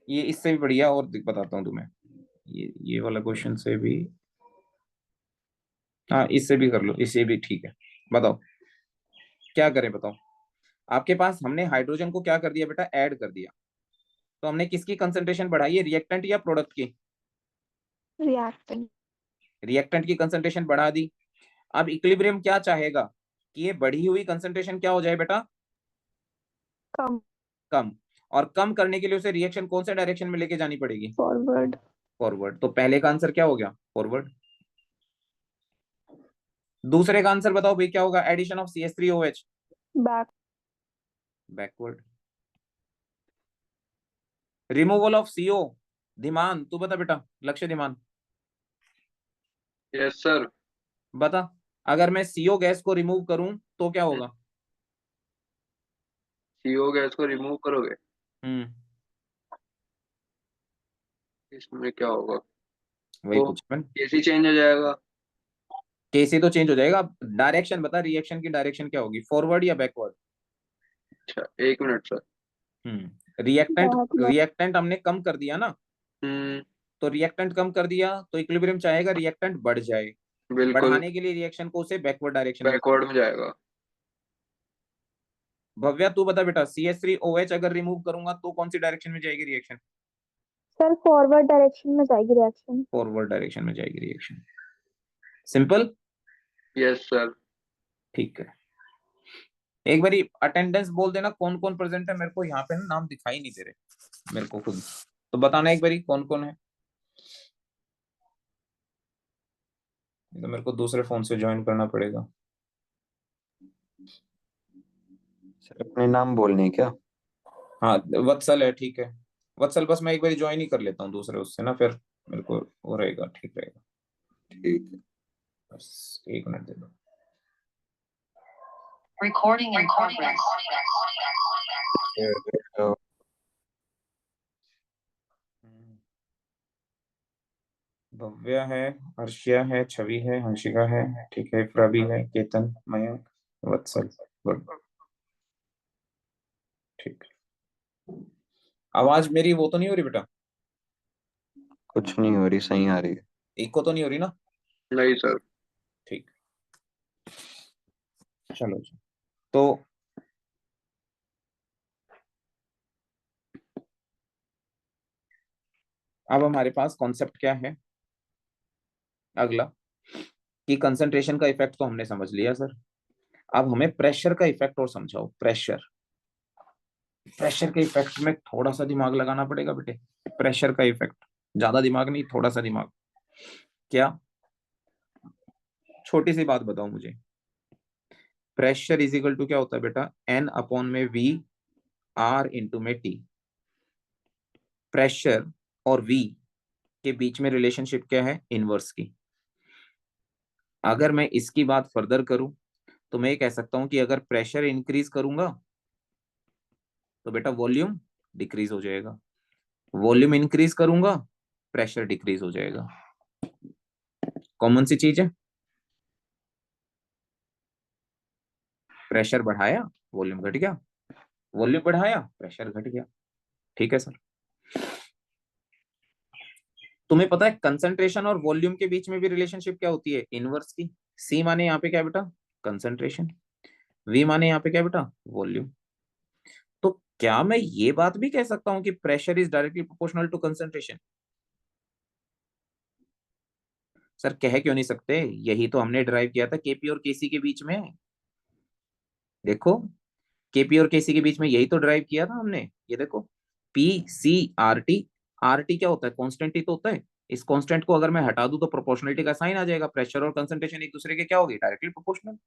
ये इससे भी बढ़िया और बताता हूं तुम्हें, ये वाला क्वेश्चन से भी, हाँ इससे भी कर लो, इससे भी ठीक है। बताओ क्या करें बताओ, आपके पास हमने हाइड्रोजन को क्या कर दिया बेटा, ऐड कर दिया, तो हमने किसकी कंसंट्रेशन बढ़ाई है, रिएक्टेंट या प्रोडक्ट की, रिएक्टेंट। रिएक्टेंट की कंसंट्रेशन बढ़ा दी। अब इक्विलिब्रियम क्या चाहेगा कि ये बढ़ी हुई कंसंट्रेशन क्या हो जाए बेटा, कम। कम, और कम करने के लिए उसे रिएक्शन कौन से डायरेक्शन में लेके जानी पड़ेगी, फॉरवर्ड। फॉरवर्ड। तो पहले का आंसर क्या हो गया, फॉरवर्ड। दूसरे का आंसर बताओ भाई क्या होगा, addition of CH3OH, back. Backward. Removal of CO, Dhiman, तू बता बेटा, लक्ष्य धीमान यस सर। बता, अगर मैं CO गैस को रिमूव करूं तो क्या होगा, CO गैस को रिमूव करोगे, हम्म, इसमें क्या होगा, वही वो पूछा मैंने। केसी चेंज हो जाएगा। कैसे तो चेंज हो जाएगा, डायरेक्शन बता, रिएक्शन की डायरेक्शन क्या होगी, फॉरवर्ड या बैकवर्ड। अच्छा एक minute sir. Reactant, back. Reactant हमने कम कर दिया ना, हम्म। तो रिएक्टेंट कम कर दिया तो इक्विलिब्रियम चाहेगा रिएक्टेंट बढ़ जाए, बिल्कुल। बढ़ाने के लिए रिएक्शन को उसे बैकवर्ड डायरेक्शन में। बैकवर्ड में जाएगा। भव्या तू बता बेटा, CH3OH अगर रिमूव करूंगा तो कौन सी डायरेक्शन में जाएगी रिएक्शन, सर फॉरवर्ड डायरेक्शन में जाएगी रिएक्शन। फॉरवर्ड डायरेक्शन में जाएगी रिएक्शन, सिंपल। Yes sir. ठीक है, एक बारी अटेंडेंस बोल देना कौन कौन प्रेजेंट है, मेरे को यहाँ पे ना नाम दिखाई नहीं दे रहे मेरे को खुद, तो बताना एक बारी कौन कौन है, तो मेरे को दूसरे फोन से ज्वाइन करना पड़ेगा। सर अपने नाम बोलने हैं क्या? हाँ वत्सल है, ठीक है, वत्सल बस मैं एक बारी ज्वाइन ही कर लेता हूँ दूसरे उससे ना, फिर मेरे को वो रहेगा, ठीक रहेगा। ठीक है। बस एक मिनट दे दो। Recording in progress. तो भव्या है, अर्शिया है, छवि है, हंसिका है, ठीक है, प्रवी है, केतन, मयंक, वत्सल, गुड, ठीक। आवाज मेरी वो तो नहीं हो रही बेटा, कुछ नहीं हो रही, सही आ रही है। इको तो नहीं हो रही ना, नहीं सर। ठीक, चलो जी। तो अब हमारे पास कॉन्सेप्ट क्या है अगला, कि कंसंट्रेशन का इफेक्ट तो हमने समझ लिया सर, अब हमें प्रेशर का इफेक्ट और समझाओ। प्रेशर, प्रेशर के इफेक्ट में थोड़ा सा दिमाग लगाना पड़ेगा बेटे, प्रेशर का इफेक्ट, ज्यादा दिमाग नहीं, थोड़ा सा दिमाग। क्या, छोटी सी बात बताओ मुझे, प्रेशर इज इक्वल टू क्या होता है बेटा, N/V/R/T। प्रेशर और V के बीच में रिलेशनशिप क्या है, इनवर्स की। अगर मैं इसकी बात फर्दर करूं तो मैं ये कह सकता हूं कि अगर प्रेशर इंक्रीज करूंगा तो बेटा वॉल्यूम डिक्रीज हो जाएगा, वॉल्यूम इंक्रीज करूंगा प्रेशर डिक्रीज हो जाएगा, कॉमन सी चीज है। प्रेशर बढ़ाया वॉल्यूम घट गया, वॉल्यूम बढ़ाया प्रेशर घट गया, ठीक है सर। तुम्हें पता है कंसंट्रेशन और वॉल्यूम के बीच में भी रिलेशनशिप क्या होती है, इनवर्स की। C माने यहाँ पे क्या बेटा, कंसंट्रेशन, V माने यहाँ पे क्या बेटा, वॉल्यूम। तो क्या मैं ये बात भी कह सकता हूं कि pressure is directly proportional to concentration, sir कह क्यों नहीं सकते, यही तो हमने ड्राइव किया था KP और KC के बीच में, देखो KP और KC के बीच में यही तो ड्राइव किया था हमने, ये देखो PCRT, RT क्या होता है, कांस्टेंट ही तो होता है, इस कांस्टेंट को अगर मैं हटा दूं तो प्रोपोर्शनलिटी का साइन आ जाएगा, प्रेशर और कंसंट्रेशन एक दूसरे के क्या होगी, डायरेक्टली प्रोपोर्शनल।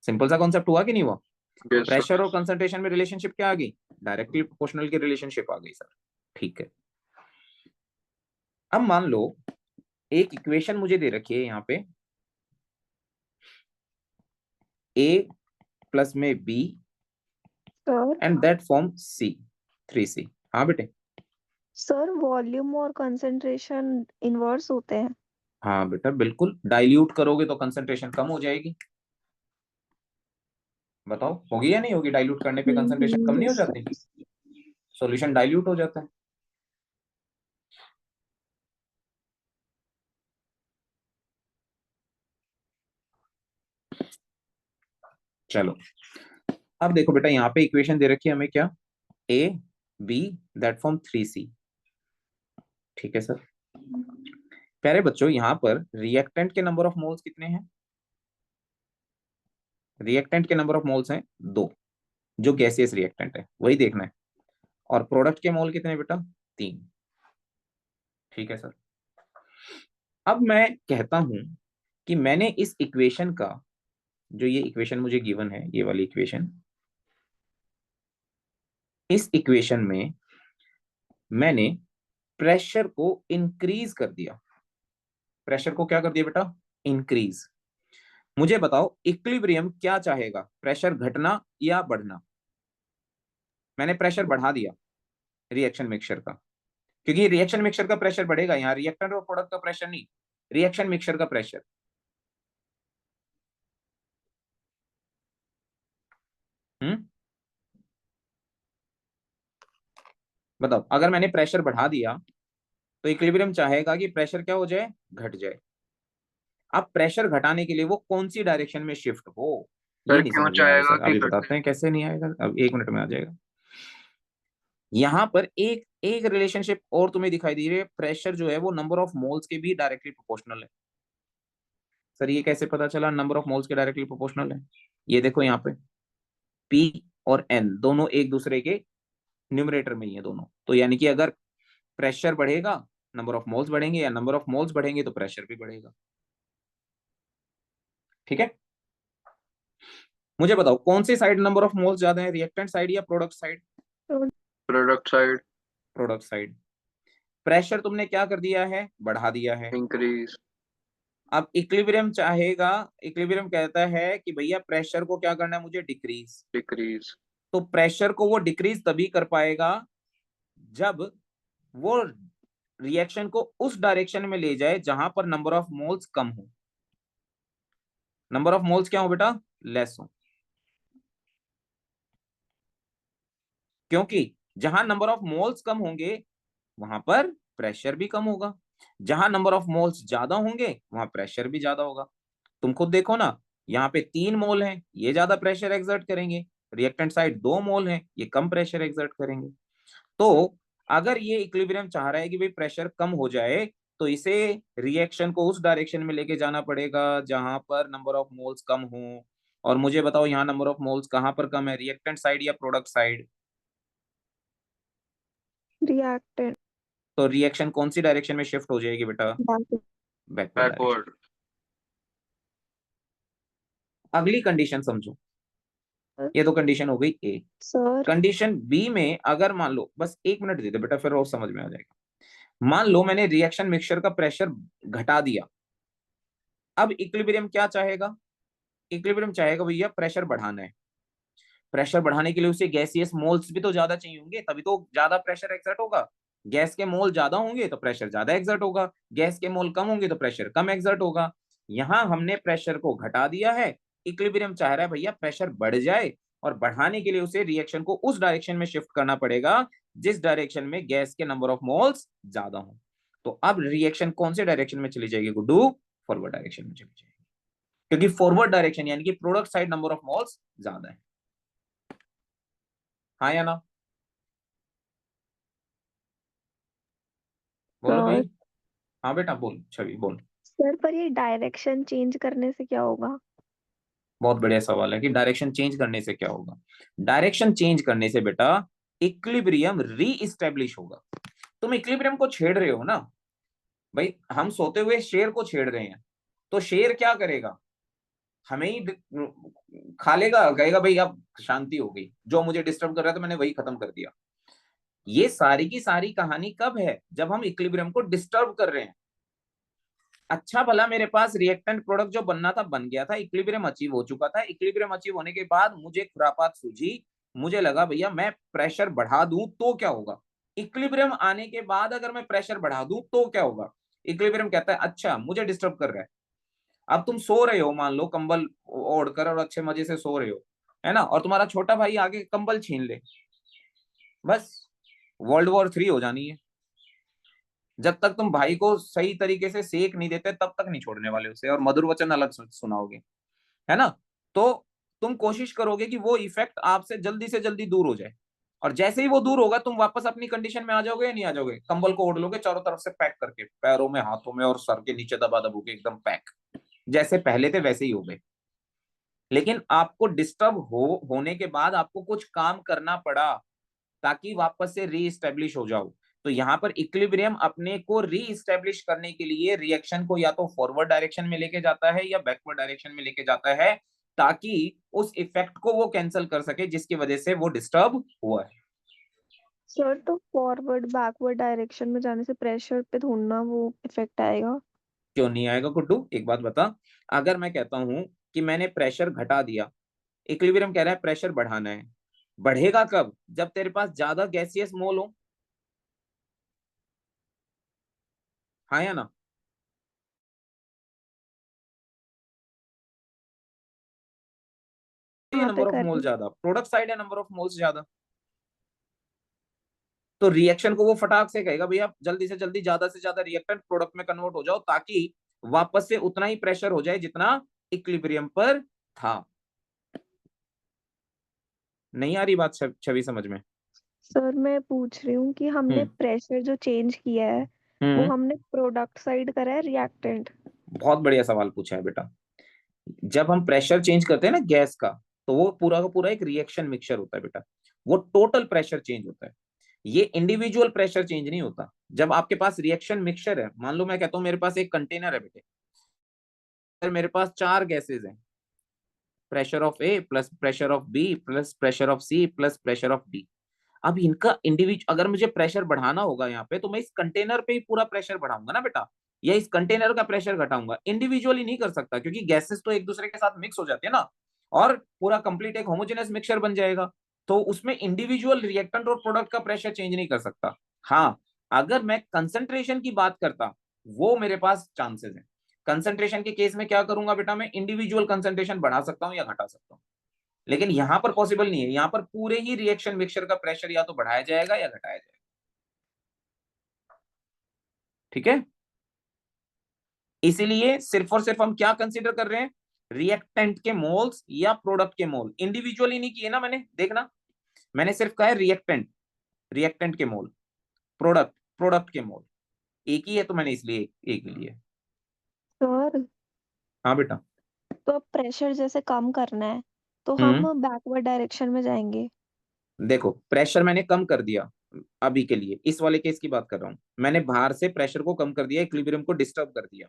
सिंपल सा कॉन्सेप्ट हुआ कि नहीं हुआ, यस प्रेशर सर। और कंसंट्रेशन में रिलेशनशिप क्या आ गई, डायरेक्टली प्रोपोर्शनल की रिलेशनशिप आ गई सर, ठीक है। अब मान लो एक इक्वेशन मुझे दे रखी है यहाँ पे, A प्लस में B sir, and that form C, 3C। हाँ बेटे, सर वॉल्यूम और कंसंट्रेशन इनवर्स होते हैं। हाँ बेटा बिल्कुल, डाइल्यूट करोगे तो कंसंट्रेशन कम हो जाएगी, बताओ होगी या नहीं होगी, डाइल्यूट करने पे कंसंट्रेशन कम नहीं हो यस जाती, सॉल्यूशन डाइल्यूट हो जाता है। चलो अब देखो बेटा, यहाँ पे इक्वेशन दे रखी है हमें, क्या, A B that form 3C। ठीक है सर। प्यारे बच्चों, यहाँ पर रिएक्टेंट के नंबर ऑफ मोल्स कितने हैं? रिएक्टेंट के नंबर ऑफ मोल्स हैं 2, जो गैसियस रिएक्टेंट है वही देखना है। और प्रोडक्ट के मोल कितने बेटा? 3। ठीक है सर। अब मैं कहता हूं कि मैंने इस इक्वेशन का, जो ये इक्वेशन मुझे गिवन है, ये वाली इक्वेशन, इस इक्वेशन में मैंने प्रेशर को इंक्रीज कर दिया। प्रेशर को क्या कर दिया बेटा? इंक्रीज। मुझे बताओ इक्विलिब्रियम क्या चाहेगा, प्रेशर घटना या बढ़ना? मैंने प्रेशर बढ़ा दिया रिएक्शन मिक्सचर का, क्योंकि रिएक्शन मिक्सचर का प्रेशर बढ़ेगा, यहाँ रिएक्टेंट और प्रोडक्ट का प्रेशर नहीं, रिएक्शन मिक्सचर का प्रेशर। बताओ, अगर मैंने प्रेशर बढ़ा दिया तो इक्विलिब्रियम चाहेगा कि प्रेशर क्या हो जाए? घट जाए। अब प्रेशर घटाने के लिए वो कौन सी डायरेक्शन में शिफ्ट हो, ये सर नहीं क्यों समझ में आ रहा चाहेगा सर। कि अभी घटे? बताते हैं कैसे नहीं आएगा, अब 1 मिनट में आ जाएगा। यहाँ पर एक एक रिलेशनशिप और तुम्हें दिखाई दे रही है, प्रेशर जो है वो नंबर ऑफ मोल्स के भी डायरेक्टली प्रोपोर्शनल है। सर ये कैसे पता चला नंबर ऑफ मोल्स के डायरेक्टली प्रोपोर्शनल है? ये देखो यहाँ पे P और N दोनों एक दूसरे के न्यूमरेटर में ही है दोनों, तो यानी कि अगर प्रेशर बढ़ेगा नंबर ऑफ मोल्स बढ़ेंगे, या नंबर ऑफ मोल्स बढ़ेंगे तो प्रेशर भी बढ़ेगा। ठीक है। मुझे बताओ कौन सी साइड नंबर ऑफ मोल्स ज्यादा है, रिएक्टेंट साइड या product side? Product side. Product side. Pressure तुमने क्या कर दिया है? बढ़ा दिया है। इंक्रीज। अब इक्विलिब्रियम चाहेगा, इक्विलिब्रियम कहता है कि भैया प्रेशर को क्या करना है मुझे? डिक्रीज। डिक्रीज। तो प्रेशर को वो डिक्रीज तभी कर पाएगा जब वो रिएक्शन को उस डायरेक्शन में ले जाए जहां पर नंबर ऑफ मोल्स कम हो। नंबर ऑफ मोल्स क्या हो बेटा? लेस हो। क्योंकि जहां नंबर ऑफ मोल्स कम होंगे वहां पर प्रेशर भी कम होगा, जहां नंबर ऑफ मोल्स ज्यादा होंगे वहां प्रेशर भी ज्यादा होगा। तुम खुद देखो ना, यहाँ पे 3 मोल हैं, ये ज्यादा प्रेशर एक्सर्ट करेंगे, रिएक्टेंट साइड 2 मोल हैं, ये कम प्रेशर एक्सर्ट करेंगे। तो अगर ये इक्विलिब्रियम चाह रहा है कि भाई प्रेशर कम हो जाए, तो इसे रिएक्शन को उस डायरेक्शन में लेके जाना पड़ेगा जहां पर नंबर ऑफ मोल्स कम हो। और मुझे बताओ यहाँ नंबर ऑफ मोल्स कहां पर कम है, रिएक्टेंट साइड या प्रोडक्ट साइड? रिएक्टेंट। तो रिएक्शन कौन सी डायरेक्शन में शिफ्ट हो जाएगी बेटा? Backward direction. बैकवर्ड। अगली कंडीशन समझो, ये तो कंडीशन हो गई ए। सर कंडीशन बी में अगर मान लो, बस 1 मिनट दे दे बेटा फिर और समझ में आ जाएगा। मान लो मैंने रिएक्शन मिक्सचर का प्रेशर घटा दिया, अब इक्विलिब्रियम क्या चाहेगा? इक्विलिब्रियम चाहेगा भैया प्रेशर बढ़ाना है। प्रेशर बढ़ाने के लिए उसे गैसियस मोल्स भी तो ज्यादा चाहिए होंगे, तभी तो ज्यादा प्रेशर एक्सर्ट होगा। गैस के मोल ज्यादा होंगे तो प्रेशर ज्यादा एक्सर्ट होगा, गैस के मोल कम होंगे तो प्रेशर कम एक्सर्ट होगा। यहां हमने प्रेशर को घटा दिया है, इक्विलिब्रियम चाह रहा है भैया प्रेशर बढ़ जाए, और बढ़ाने के लिए उसे रिएक्शन को उस डायरेक्शन में शिफ्ट करना पड़ेगा जिस डायरेक्शन में गैस के नंबर ऑफ मोल्स ज्यादा हो। तो अब रिएक्शन कौन से डायरेक्शन में चली जाएगी गुड्डू? फॉरवर्ड डायरेक्शन में चली जाएगी, क्योंकि फॉरवर्ड डायरेक्शन यानी कि product side number of moles ज्यादा है। हाँ या ना? बोलो भाई। सर हाँ बेटा बोल, छवि बोल। सर पर ये डायरेक्शन चेंज करने से क्या होगा? बहुत बढ़िया सवाल है कि डायरेक्शन चेंज करने से क्या होगा। डायरेक्शन चेंज करने से बेटा इक्विलिब्रियम री इस्टेब्लिश होगा। तुम इक्विलिब्रियम को छेड़ रहे हो ना भाई, हम सोते हुए शेर को छेड़ रहे हैं, तो शेर क्या करेगा? हमें ही खा लेगा, कहेगा भाई अब शांति हो गई, जो मुझे डिस्टर्ब कर रहा था मैंने वही खत्म कर दिया। ये सारी की सारी कहानी कब है? जब हम इक्विलिब्रियम को डिस्टर्ब कर रहे हैं। अच्छा भला मेरे पास रिएक्टेंट प्रोडक्ट जो बनना था बन गया था, इक्विलिब्रियम अचीव हो चुका था। इक्विलिब्रियम अचीव होने के बाद मुझे खुरापात सूझी, मुझे लगा भैया मैं प्रेशर बढ़ा दूं तो क्या होगा। इक्विलिब्रियम आने के बाद अगर मैं प्रेशर बढ़ा दूं तो क्या होगा? इक्विलिब्रियम कहता है अच्छा मुझे डिस्टर्ब कर रहा है। अब तुम सो रहे हो, मान लो कंबल ओढ़कर, और अच्छे मजे से सो रहे हो, है ना, और तुम्हारा छोटा भाई आगे कंबल छीन ले, बस World War III हो जानी है। जब तक तुम भाई को सही तरीके से सेक नहीं देते तब तक नहीं छोड़ने वाले उसे, और मधुर वचन अलग सुनाओगे, है ना। तो तुम कोशिश करोगे कि वो इफेक्ट आपसे जल्दी से जल्दी दूर हो जाए, और जैसे ही वो दूर होगा तुम वापस अपनी कंडीशन में आ जाओगे या नहीं आ जाओगे? कंबल को ओढ़ लोगे चारों तरफ से पैक करके, पैरों में, हाथों में और सर के नीचे दबा दबोगे एकदम पैक, जैसे पहले थे वैसे ही हो गए। लेकिन आपको डिस्टर्ब होने के बाद आपको कुछ काम करना पड़ा ताकि वापस से रीइस्टेब्लिश हो जाओ। तो यहाँ पर इक्विलिब्रियम अपने को रीइस्टेब्लिश करने के लिए रिएक्शन को या तो फॉरवर्ड डायरेक्शन में लेके जाता है या बैकवर्ड डायरेक्शन में लेके जाता है, ताकि उस इफेक्ट को वो कैंसिल कर सके जिसकी वजह से वो डिस्टर्ब हुआ है। सर तो फॉरवर्ड बैकवर्ड डायरेक्शन में जाने से प्रेशर पे थोड़ा ना वो इफेक्ट आएगा। क्यों नहीं आएगा गुड्डू? एक बात बता, अगर मैं कहता हूं कि मैंने प्रेशर घटा दिया, इक्विलिब्रियम कह रहा है प्रेशर बढ़ाना है, बढ़ेगा कब? जब तेरे पास ज्यादा गैसियस मोल हो, हाँ या ना? यहाँ पे नंबर ऑफ कर मोल ली। ज्यादा, प्रोडक्ट साइड है नंबर ऑफ मोल्स ज्यादा, तो रिएक्शन को वो फटाक से कहेगा भैया जल्दी से जल्दी ज्यादा से ज्यादा रिएक्टेंट प्रोडक्ट में कन्वर्ट हो जाओ, ताकि वापस से उतना ही प्रेशर हो जाए जितना इक्विलिब्रियम पर था। नहीं आ रही बात छवि समझ में? सर मैं पूछ रही हूँ कि हमने हम्म प्रेशर जो चेंज किया है वो हम्म हमने प्रोडक्ट साइड करा है रिएक्टेंट? बहुत बढ़िया सवाल पूछा है बेटा। जब हम प्रेशर चेंज करते हैं ना गैस का, तो वो पूरा का पूरा एक रिएक्शन मिक्सचर होता है बेटा, वो टोटल प्रेशर चेंज होता है, ये इंडिविजुअल प्रेशर चेंज नहीं होता। जब आपके पास रिएक्शन मिक्सचर है, मान लो मैं कहता हूं मेरे पास एक कंटेनर है बेटे, मेरे पास 4 गैसेज हैं, pressure of A plus pressure of B plus pressure of C plus pressure of D. अब इनका इंडिविजुअल अगर मुझे प्रेशर बढ़ाना होगा यहाँ पे, तो मैं इस कंटेनर पे ही पूरा प्रेशर बढ़ाऊंगा ना बेटा, या इस कंटेनर का प्रेशर घटाऊंगा, इंडिविजुअली नहीं कर सकता, क्योंकि गैसेस तो एक दूसरे के साथ मिक्स हो जाते हैं ना, और पूरा कंप्लीट एक होमोजेनस मिक्सचर बन जाएगा, तो उसमें इंडिविजुअल रिएक्टेंट और प्रोडक्ट का प्रेशर चेंज नहीं कर सकता। हाँ, अगर मैं कंसंट्रेशन की बात करता, वो मेरे पास चांसेस है। कंसंट्रेशन के केस में क्या करूंगा बेटा, मैं इंडिविजुअल कंसंट्रेशन बढ़ा सकता हूँ या घटा सकता हूँ, लेकिन यहां पर पॉसिबल नहीं है, यहां पर पूरे ही रिएक्शन मिक्सचर का प्रेशर या तो बढ़ाया जाएगा या घटाया जाएगा। ठीक है, इसीलिए सिर्फ और सिर्फ हम क्या कंसीडर कर रहे हैं, रिएक्टेंट के मोल्स या प्रोडक्ट के मोल, इंडिविजुअली नहीं किए ना मैंने, देखना मैंने सिर्फ कहा है रिएक्टेंट, रिएक्टेंट के मोल, प्रोडक्ट, प्रोडक्ट के मोल, एक ही है तो मैंने इसलिए एक ही लिया। सर हाँ बेटा। तो अब प्रेशर जैसे कम करना है तो हम्म हम बैकवर्ड डायरेक्शन में जाएंगे? देखो, प्रेशर मैंने कम कर दिया, अभी के लिए इस वाले केस की बात कर रहा हूं, मैंने बाहर से प्रेशर को कम कर दिया, इक्विलिब्रियम को डिस्टर्ब कर दिया।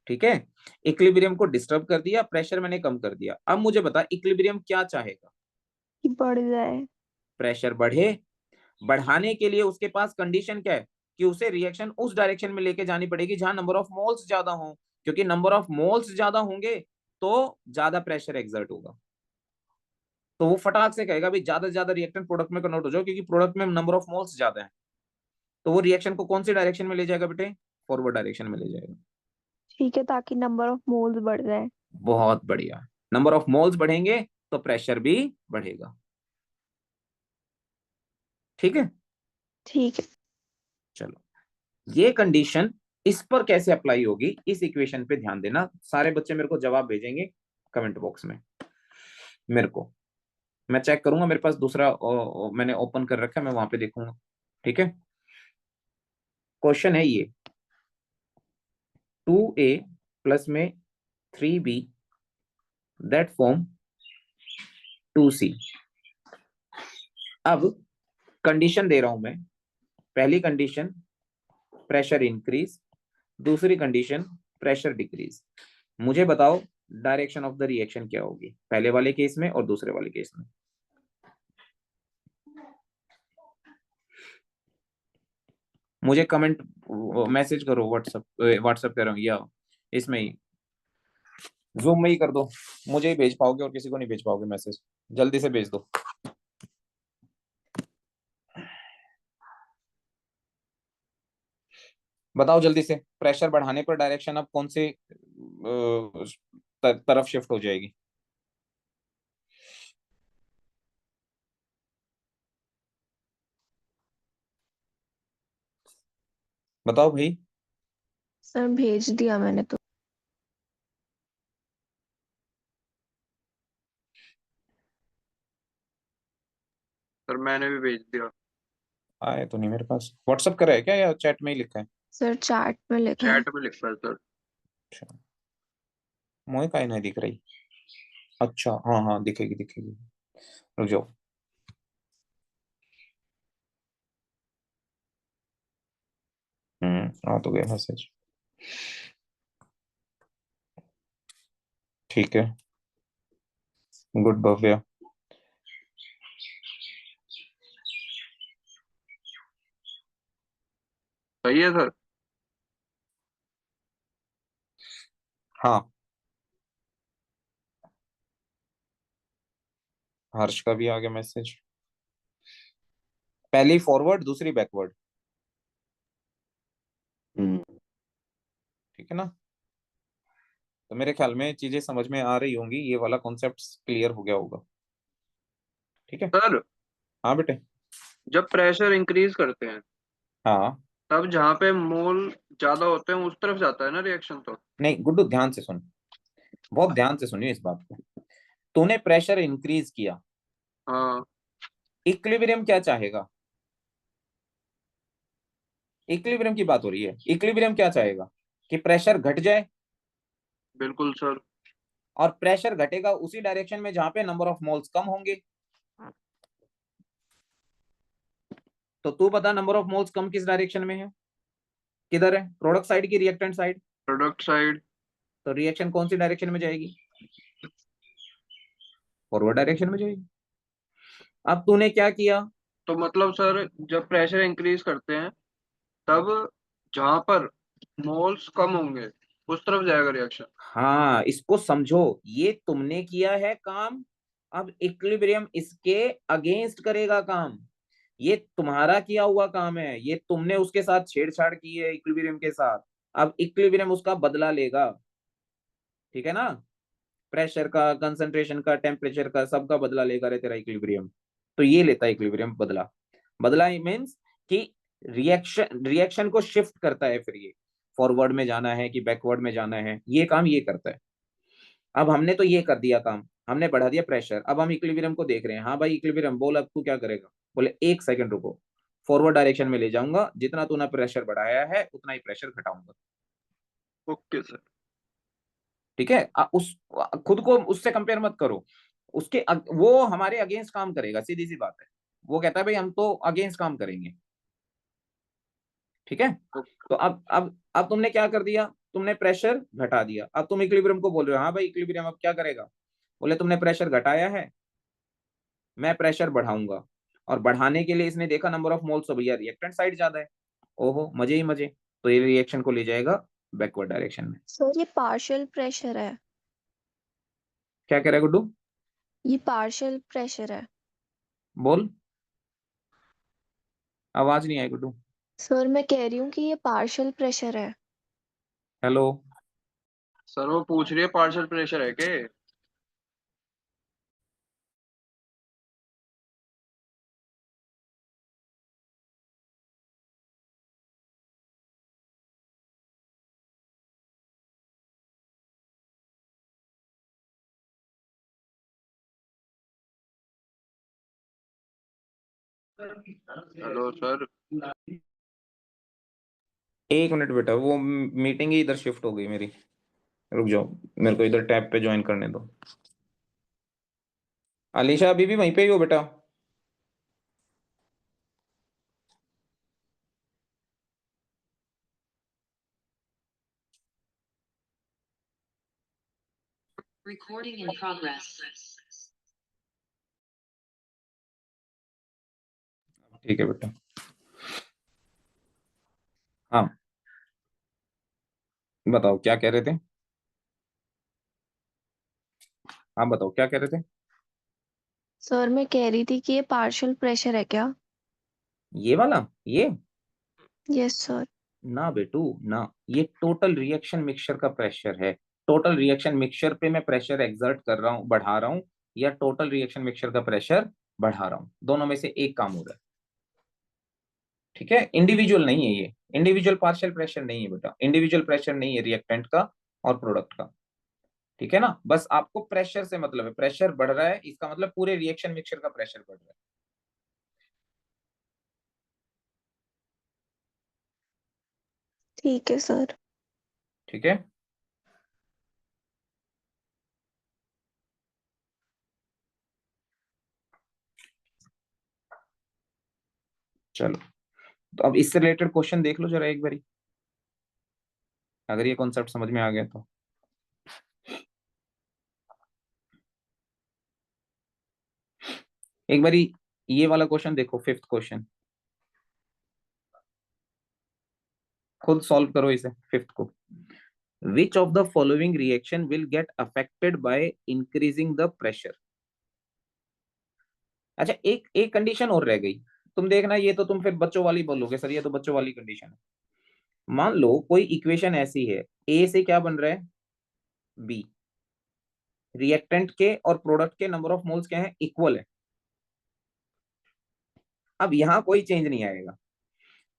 ठीक है, इक्विलिब्रियम को डिस्टर्ब कर दिया, प्रेशर मैंने कम कर दिया। अब मुझे बता इक्विलिब्रियम क्या चाहेगा? कि बढ़ जाए। प्रेशर बढ़े। बढ़ाने के लिए उसके पास कंडीशन क्या है, कि उसे रिएक्शन उस डायरेक्शन में लेके जानी पड़ेगी जहां नंबर ऑफ मोल्स ज्यादा हो, क्योंकि नंबर ऑफ मोल्स ज्यादा होंगे तो ज्यादा प्रेशर एक्सर्ट होगा, तो वो फटाक से कहेगा भाई ज्यादा से ज्यादा रिएक्टेंट प्रोडक्ट में कन्वर्ट हो जाओ, क्योंकि प्रोडक्ट में नंबर ऑफ मोल्स ज्यादा है, तो वो रिएक्शन को कौन सी डायरेक्शन में ले जाएगा बेटे? फॉरवर्ड डायरेक्शन में ले जाएगा। ठीक है, ताकि नंबर ऑफ मोल्स बढ़ जाए। बहुत बढ़िया, नंबर ऑफ मोल्स बढ़ेंगे तो प्रेशर भी बढ़ेगा। ठीक है, ठीक है। चलो, ये कंडीशन इस पर कैसे अप्लाई होगी, इस इक्वेशन पे ध्यान देना। सारे बच्चे मेरे को जवाब भेजेंगे कमेंट बॉक्स में, मेरे को, मैं चेक करूंगा, मेरे पास दूसरा मैंने ओपन कर रखा है, मैं वहां पे देखूंगा। ठीक है, क्वेश्चन है ये, 2a प्लस में 3b दैट फॉर्म 2c। अब कंडीशन दे रहा हूं मैं, पहली कंडीशन प्रेशर इंक्रीज, दूसरी कंडीशन प्रेशर डिक्रीज। मुझे बताओ डायरेक्शन ऑफ द रिएक्शन क्या होगी पहले वाले केस में और दूसरे वाले केस में? मुझे कमेंट मैसेज करो, व्हाट्सएप कर रहा हूँ या इसमें ही, जूम में ही कर दो, मुझे ही भेज पाओगे और किसी को नहीं भेज पाओगे मैसेज, जल्दी से भेज दो। बताओ जल्दी से, प्रेशर बढ़ाने पर डायरेक्शन अब कौन से तरफ शिफ्ट हो जाएगी? बताओ भाई। सर भेज दिया मैंने तो। मैंने भी भेज दिया। आए तो नहीं मेरे पास। व्हाट्सअप करा है क्या या चैट में ही लिखा है? सर चैट में लिखा है। चैट में लिखा है सर। अच्छा, मोए का नहीं दिख रही। अच्छा हाँ हाँ दिखेगी दिखेगी, रुक जाओ। आ तो गया मैसेज। ठीक है, गुड भव्या। सही है सर। हाँ, हर्ष का भी आ गया मैसेज। पहली फॉरवर्ड दूसरी बैकवर्ड, ठीक है ना? तो मेरे ख्याल में चीजें समझ में आ रही होंगी, ये वाला कॉन्सेप्ट क्लियर हो गया होगा। ठीक है। सर हाँ बेटे। जब प्रेशर इंक्रीज करते हैं हाँ, तब जहाँ पे मोल ज्यादा होते हैं उस तरफ जाता है ना रिएक्शन तो। नहीं गुड्डू ध्यान से सुन, बहुत ध्यान से सुनिए इस बात को। तूने प्रेशर इंक्रीज किया, हाँ इक्विलिब्रियम क्या चाहेगा? इक्विलिब्रियम की बात हो रही है। इक्विलिब्रियम क्या चाहेगा? कि प्रेशर घट जाए, बिल्कुल सर। और प्रेशर घटेगा उसी डायरेक्शन में जहां पे नंबर ऑफ मोल्स कम होंगे। तो तू बता नंबर ऑफ मोल्स कम किस डायरेक्शन में है? किधर है? प्रोडक्ट साइड की रिएक्टेंट साइड? Product side. तो रिएक्शन कौन सी डायरेक्शन में जाएगी? फॉरवर्ड डायरेक्शन में जाएगी। अब तूने क्या किया? तो मतलब सर जब प्रेशर इंक्रीज करते हैं तब जहाँ पर मोल्स कम होंगे उस तरफ जाएगा रिएक्शन। हाँ, इसको समझो, ये तुमने किया है काम, अब इक्विलिब्रियम इसके अगेंस्ट करेगा काम। ये तुम्हारा किया हुआ काम है, ये तुमने उसके साथ छेड़छाड़ की है इक्विलिब्रियम के साथ। अब इक्विलिब्रियम उसका बदला लेगा, ठीक है ना? प्रेशर का, कंसंट्रेशन का, टेम्परेचर का, सबका बदला लेगा रे तेरा इक्विलिब्रियम। तो ये लेता है इक्विलिब्रियम बदला। बदला मीन्स कि रिएक्शन को शिफ्ट करता है, फिर ये फॉरवर्ड में जाना है कि बैकवर्ड में जाना है, ये काम ये करता है। अब हमने तो ये कर दिया काम, हमने बढ़ा दिया प्रेशर। अब हम इक्विलिब्रियम को देख रहे हैं। हाँ भाई इक्विलिब्रियम बोल, अब तू क्या करेगा? बोले 1 सेकंड रुको, फॉरवर्ड डायरेक्शन में ले जाऊंगा, जितना तूने प्रेशर बढ़ाया है उतना ही प्रेशर घटाऊंगा। Okay sir. ठीक है। उस खुद को उससे कंपेयर मत करो। वो हमारे अगेंस्ट काम करेगा, सीधी सी बात है। वो कहता है भाई हम तो अगेंस्ट काम करेंगे, ठीक है? तो अब तुमने क्या कर दिया? तुमने प्रेशर घटा दिया। अब तुम इक्विलिब्रियम को बोल रहे हो हाँ भाई इक्विलिब्रियम अब क्या करेगा? बोले तुमने प्रेशर घटाया है, मैं प्रेशर बढ़ाऊंगा। और बढ़ाने के लिए इसने देखा नंबर ऑफ मोल्स, तो भैया रिएक्टेंट साइड ज्यादा है, ओहो मजे ही मजे। तो ये रिएक्शन को ले जाएगा बैकवर्ड डायरेक्शन में। सर ये पार्शियल प्रेशर है। क्या कह रहा है गुड्डू? ये पार्शियल प्रेशर है। बोल, आवाज नहीं आई गुड्डू। सर मैं कह रही हूँ कि ये पार्शियल प्रेशर है। हेलो। सर वो पूछ रही है पार्शियल प्रेशर है के। Hello sir. 1 मिनट बेटा, वो मीटिंग ही इधर शिफ्ट हो गई मेरी, रुक जाओ, मेरे को इधर टैब पे ज्वाइन करने दो। अलीशा अभी भी वहीं पे ही हो बेटा? Recording in progress. ठीक है बेटा। हाँ बताओ क्या कह रहे थे? हाँ बताओ क्या कह रहे थे? सर मैं कह रही थी कि ये पार्शियल प्रेशर है क्या? ये वाला, ये यस सर। ना बेटू ना, ये टोटल रिएक्शन मिक्सचर का प्रेशर है। टोटल रिएक्शन मिक्सचर पे मैं प्रेशर एक्सर्ट कर रहा हूँ, बढ़ा रहा हूँ, या टोटल रिएक्शन मिक्सचर का प्रेशर बढ़ा रहा हूँ, दोनों में से एक काम हो रहा है। ठीक है, इंडिविजुअल नहीं है ये, इंडिविजुअल पार्शियल प्रेशर नहीं है बेटा, इंडिविजुअल प्रेशर नहीं है रिएक्टेंट का और प्रोडक्ट का। ठीक है ना? बस आपको प्रेशर से मतलब है, प्रेशर बढ़ रहा है इसका मतलब पूरे रिएक्शन मिक्सचर का प्रेशर बढ़ रहा है। ठीक है सर। ठीक है। चलो, तो अब इससे रिलेटेड क्वेश्चन देख लो जरा एक बारी, अगर ये कॉन्सेप्ट समझ में आ गया तो। एक बारी ये वाला क्वेश्चन देखो, फिफ्थ क्वेश्चन, खुद सॉल्व करो इसे, फिफ्थ को। Which of the following reaction will get affected by increasing the pressure. अच्छा, एक एक कंडीशन और रह गई, तुम देखना, ये तो तुम फिर बच्चों वाली बोलोगे सर, ये तो बच्चों वाली कंडीशन है। मान लो कोई इक्वेशन ऐसी है, ए से क्या बन रहा है, बी, रिएक्टेंट के और प्रोडक्ट के नंबर ऑफ मोल्स क्या है, इक्वल है। अब यहां कोई चेंज नहीं आएगा,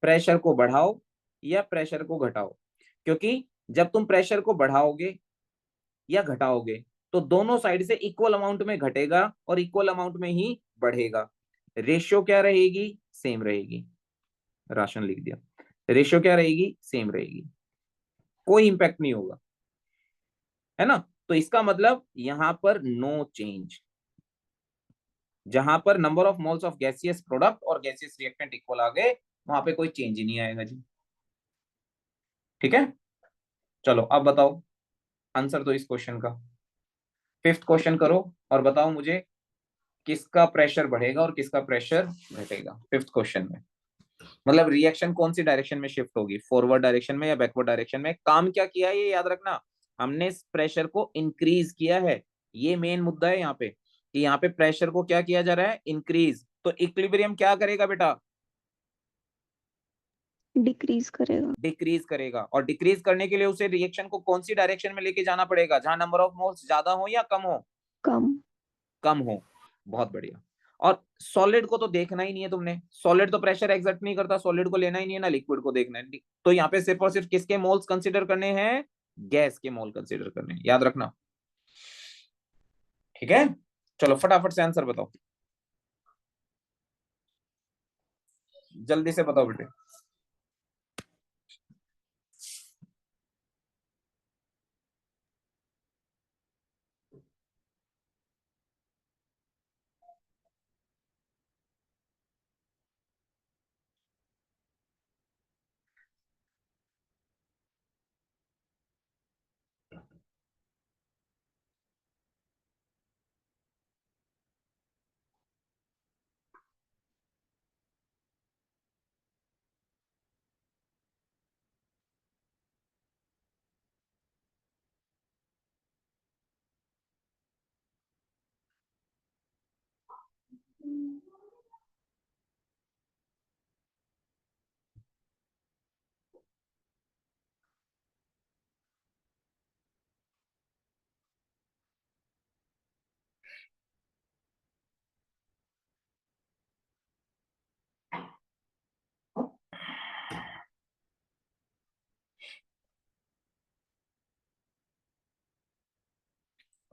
प्रेशर को बढ़ाओ या प्रेशर को घटाओ, क्योंकि जब तुम प्रेशर को बढ़ाओगे या घटाओगे तो दोनों साइड से इक्वल अमाउंट में घटेगा और इक्वल अमाउंट में ही बढ़ेगा। रेशियो क्या रहेगी, सेम रहेगी। राशन लिख दिया, रेशियो क्या रहेगी, सेम रहेगी, कोई इंपैक्ट नहीं होगा, है ना। तो इसका मतलब यहां पर नो चेंज, जहां पर number of moles of gaseous product और गैसियस रिएक्टेंट इक्वल आ गए, वहां पे कोई चेंज ही नहीं आएगा जी। ठीक है, चलो अब बताओ आंसर दो इस क्वेश्चन का। फिफ्थ क्वेश्चन करो और बताओ मुझे किसका प्रेशर बढ़ेगा और किसका प्रेशर घटेगा फिफ्थ क्वेश्चन में। मतलब रिएक्शन कौन सी डायरेक्शन में शिफ्ट होगी, फॉरवर्ड डायरेक्शन में या बैकवर्ड डायरेक्शन में। काम क्या किया है ये याद रखना, हमने प्रेशर को इंक्रीज किया है, ये मेन मुद्दा है यहाँ पे, कि यहाँ पे प्रेशर को क्या किया जा रहा है, इंक्रीज। तो इक्विलिब्रियम क्या करेगा बेटा, डिक्रीज करेगा। डिक्रीज करेगा, और डिक्रीज करने के लिए उसे रिएक्शन को कौन सी डायरेक्शन में लेके जाना पड़ेगा, जहां नंबर ऑफ मोल्स ज्यादा हो या कम हो, कम। कम हो। बहुत बढ़िया। और सॉलिड को तो देखना ही नहीं है तुमने, सॉलिड तो प्रेशर एक्सर्ट नहीं करता, सॉलिड को लेना ही नहीं है ना, लिक्विड को देखना है। तो यहाँ पे सिर्फ और सिर्फ किसके मोल्स कंसीडर करने हैं, गैस के मोल कंसीडर करने हैं, याद रखना। ठीक है, चलो फटाफट से आंसर बताओ, जल्दी से बताओ बेटे।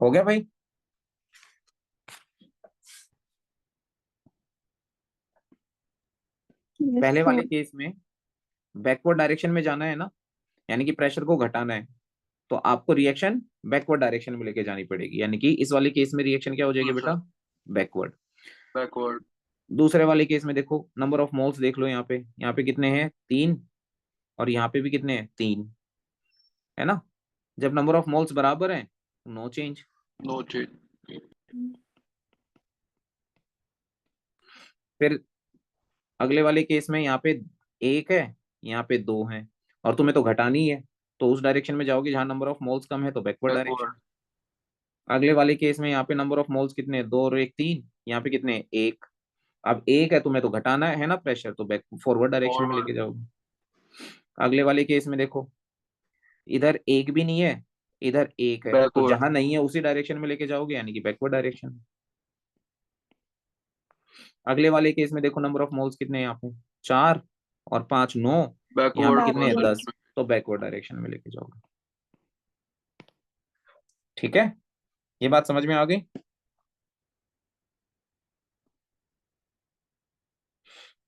हो गया भाई, पहले यस वाले सर। केस में बैकवर्ड डायरेक्शन में जाना है ना, यानी कि प्रेशर को घटाना है, तो आपको रिएक्शन बैकवर्ड डायरेक्शन में लेके जानी पड़ेगी, यानी कि इस वाले केस में रिएक्शन क्या हो जाएगी बेटा, बैकवर्ड। बैकवर्ड। दूसरे वाले केस में देखो, नंबर ऑफ मोल्स देख लो, यहाँ पे कितने हैं, 3, और यहाँ पे भी कितने हैं, 3, है ना। जब नंबर ऑफ मोल्स बराबर हैं, नो चेंज। No change. फिर अगले वाले केस में यहाँ पे 1 है, यहाँ पे 2 है, और तुम्हें तो घटानी है, तो उस डायरेक्शन में जाओगे जहां नंबर ऑफ मोल्स कम है, तो बैकवर्ड डायरेक्शन। बैकवर्ड। अगले वाले केस में यहाँ पे नंबर ऑफ मोल्स कितने हैं, 2 और 1 3, यहाँ पे कितने हैं, 1। अब 1 है, तुम्हें तो घटाना है ना प्रेशर, तो बैक फॉरवर्ड डायरेक्शन में फॉरवर्ड। लेके जाओगे। अगले वाले केस में देखो, इधर 1 भी नहीं है, इधर 1 है, तो बैकवर्ड। जहां नहीं है उसी डायरेक्शन में लेके जाओगे, यानी कि बैकवर्ड डायरेक्शन। अगले वाले केस में देखो, नंबर ऑफ मोल्स कितने हैं यहाँ पे, 4 और 5 9, यहाँ पे बैकवर्ड कितने हैं, बैकवर्ड। 10, तो बैकवर्ड डायरेक्शन में लेके जाओगे। ठीक है, ये बात समझ में आ गई।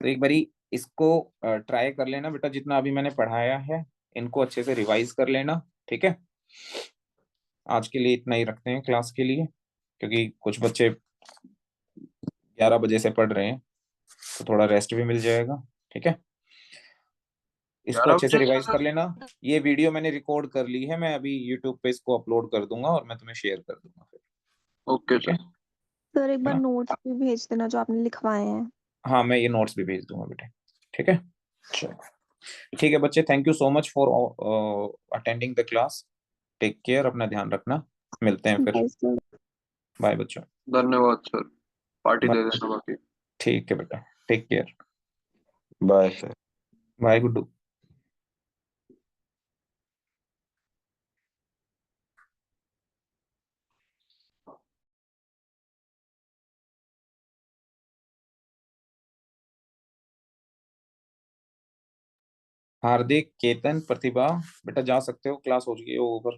तो एक बारी इसको ट्राई कर लेना बेटा, जितना अभी मैंने पढ़ाया है इनको अच्छे से रिवाइज कर लेना, ठीक है। आज के लिए इतना ही रखते हैं क्लास के लिए, क्योंकि कुछ बच्चे 11 बजे से पढ़ रहे हैं, तो थोड़ा रेस्ट भी मिल जाएगा, ठीक है। इसको 11 अच्छे से बजे रिवाइज से कर लेना। ये वीडियो मैंने रिकॉर्ड कर ली है, मैं अभी यूट्यूब पे इसको अपलोड कर दूंगा और मैं तुम्हें शेयर कर दूंगा फिर, ओके ठीक है। सर। सर एक बार हाँ। नोट्स भी भेज देना जो आपने लिखवाए हैं। हाँ, मैं ये नोट्स भी भेज दूंगा बेटे, ठीक है। चलो ठीक है बच्चे, thank you so much for attending the class. Take care, अपना ध्यान रखना, मिलते हैं फिर। Bye sir. बाय बच्चों। धन्यवाद सर, पार्टी दे बाय। देना बाकी। ठीक है बेटा, take care. Bye sir. Bye Guddu. Hardik, Ketan, Pratibha, बेटा जा सकते हो, क्लास हो चुकी है ओवर।